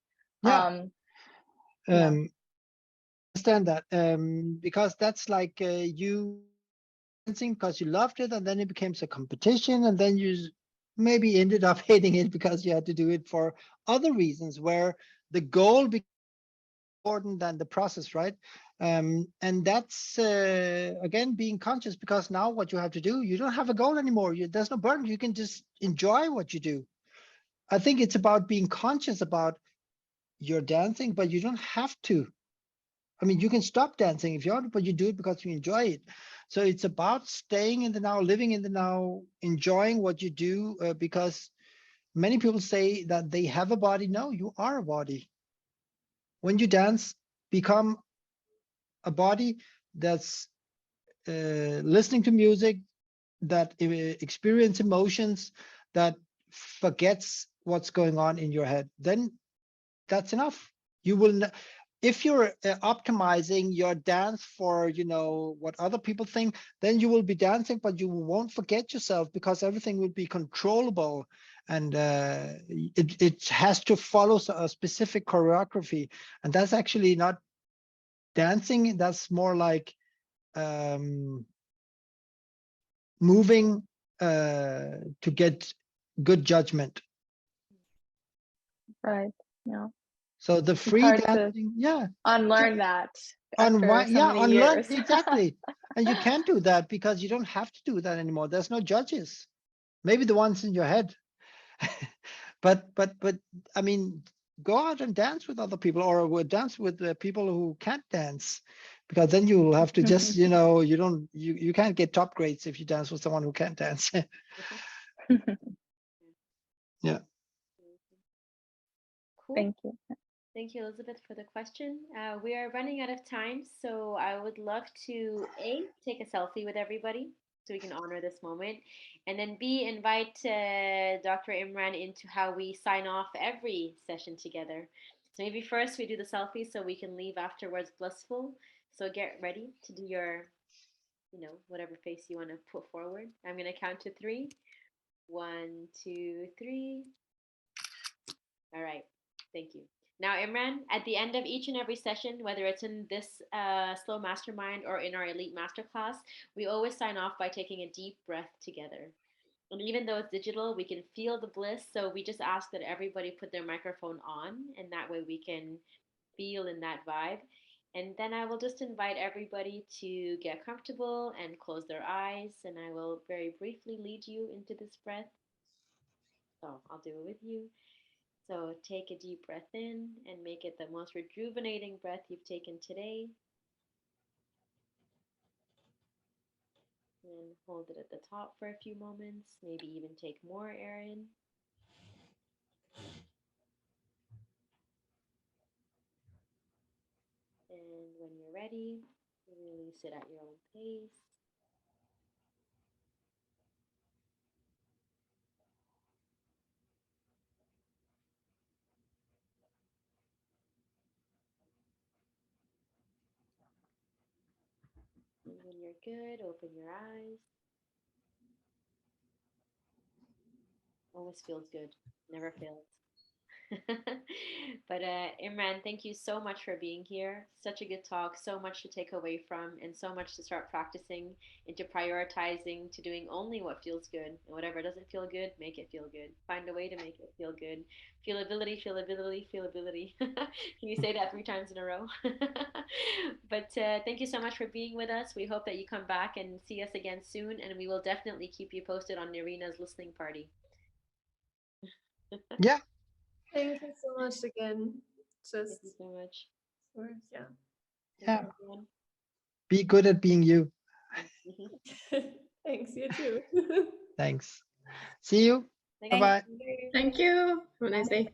understand that, because that's like you dancing because you loved it, and then it became a competition, and then you maybe ended up hating it because you had to do it for other reasons, where the goal became important than the process, right? And that's again being conscious, because now what you have to do, you don't have a goal anymore. There's no burden. You can just enjoy what you do. I think it's about being conscious about your dancing, but you don't have to. I mean, you can stop dancing if you want, but you do it because you enjoy it. So it's about staying in the now, living in the now, enjoying what you do, because many people say that they have a body. No, you are a body. When you dance, become a body that's listening to music, that experience emotions, that forgets what's going on in your head. Then that's enough. You will, if you're optimizing your dance for, what other people think, then you will be dancing, but you won't forget yourself, because everything will be controllable, and it has to follow a specific choreography, and that's actually not dancing. That's more like moving to get good judgment. right, So the it's free hard to dancing, unlearn that after so many unlearn, years. exactly. And you can't do that because you don't have to do that anymore. There's no judges, maybe the ones in your head. but I mean, go out and dance with other people, or dance with the people who can't dance, because then you'll have to just, you can't get top grades if you dance with someone who can't dance. Yeah. Cool. Thank you. Thank you, Elizabeth, for the question. We are running out of time, so I would love to A, take a selfie with everybody so we can honor this moment, and then B, invite Dr. Imran into how we sign off every session together. So maybe first we do the selfie so we can leave afterwards blissful. So get ready to do your, whatever face you want to put forward. I'm going to count to 3. 1, 2, 3. All right. Thank you. Now, Imran, at the end of each and every session, whether it's in this Slow Mastermind or in our Elite Masterclass, we always sign off by taking a deep breath together. And even though it's digital, we can feel the bliss. So we just ask that everybody put their microphone on, and that way we can feel in that vibe. And then I will just invite everybody to get comfortable and close their eyes, and I will very briefly lead you into this breath. So I'll do it with you. So take a deep breath in and make it the most rejuvenating breath you've taken today. And hold it at the top for a few moments, maybe even take more air in. And when you're ready, release it at your own pace. And when you're good, open your eyes. Always feels good, never fails. But Imran, thank you so much for being here. Such a good talk, so much to take away from, and so much to start practicing, into prioritizing, to doing only what feels good. And whatever doesn't feel good, make it feel good. Find a way to make it feel good. Feelability, feelability, feelability. Can you say that 3 times in a row? But thank you so much for being with us. We hope that you come back and see us again soon, and we will definitely keep you posted on Narina's listening party. Yeah. Thank you so much again. Thank Just you so much. for, yeah. Yeah. Be good at being you. Thanks, you too. Thanks. See you. Thank Bye-bye. Thank you. Have a nice day.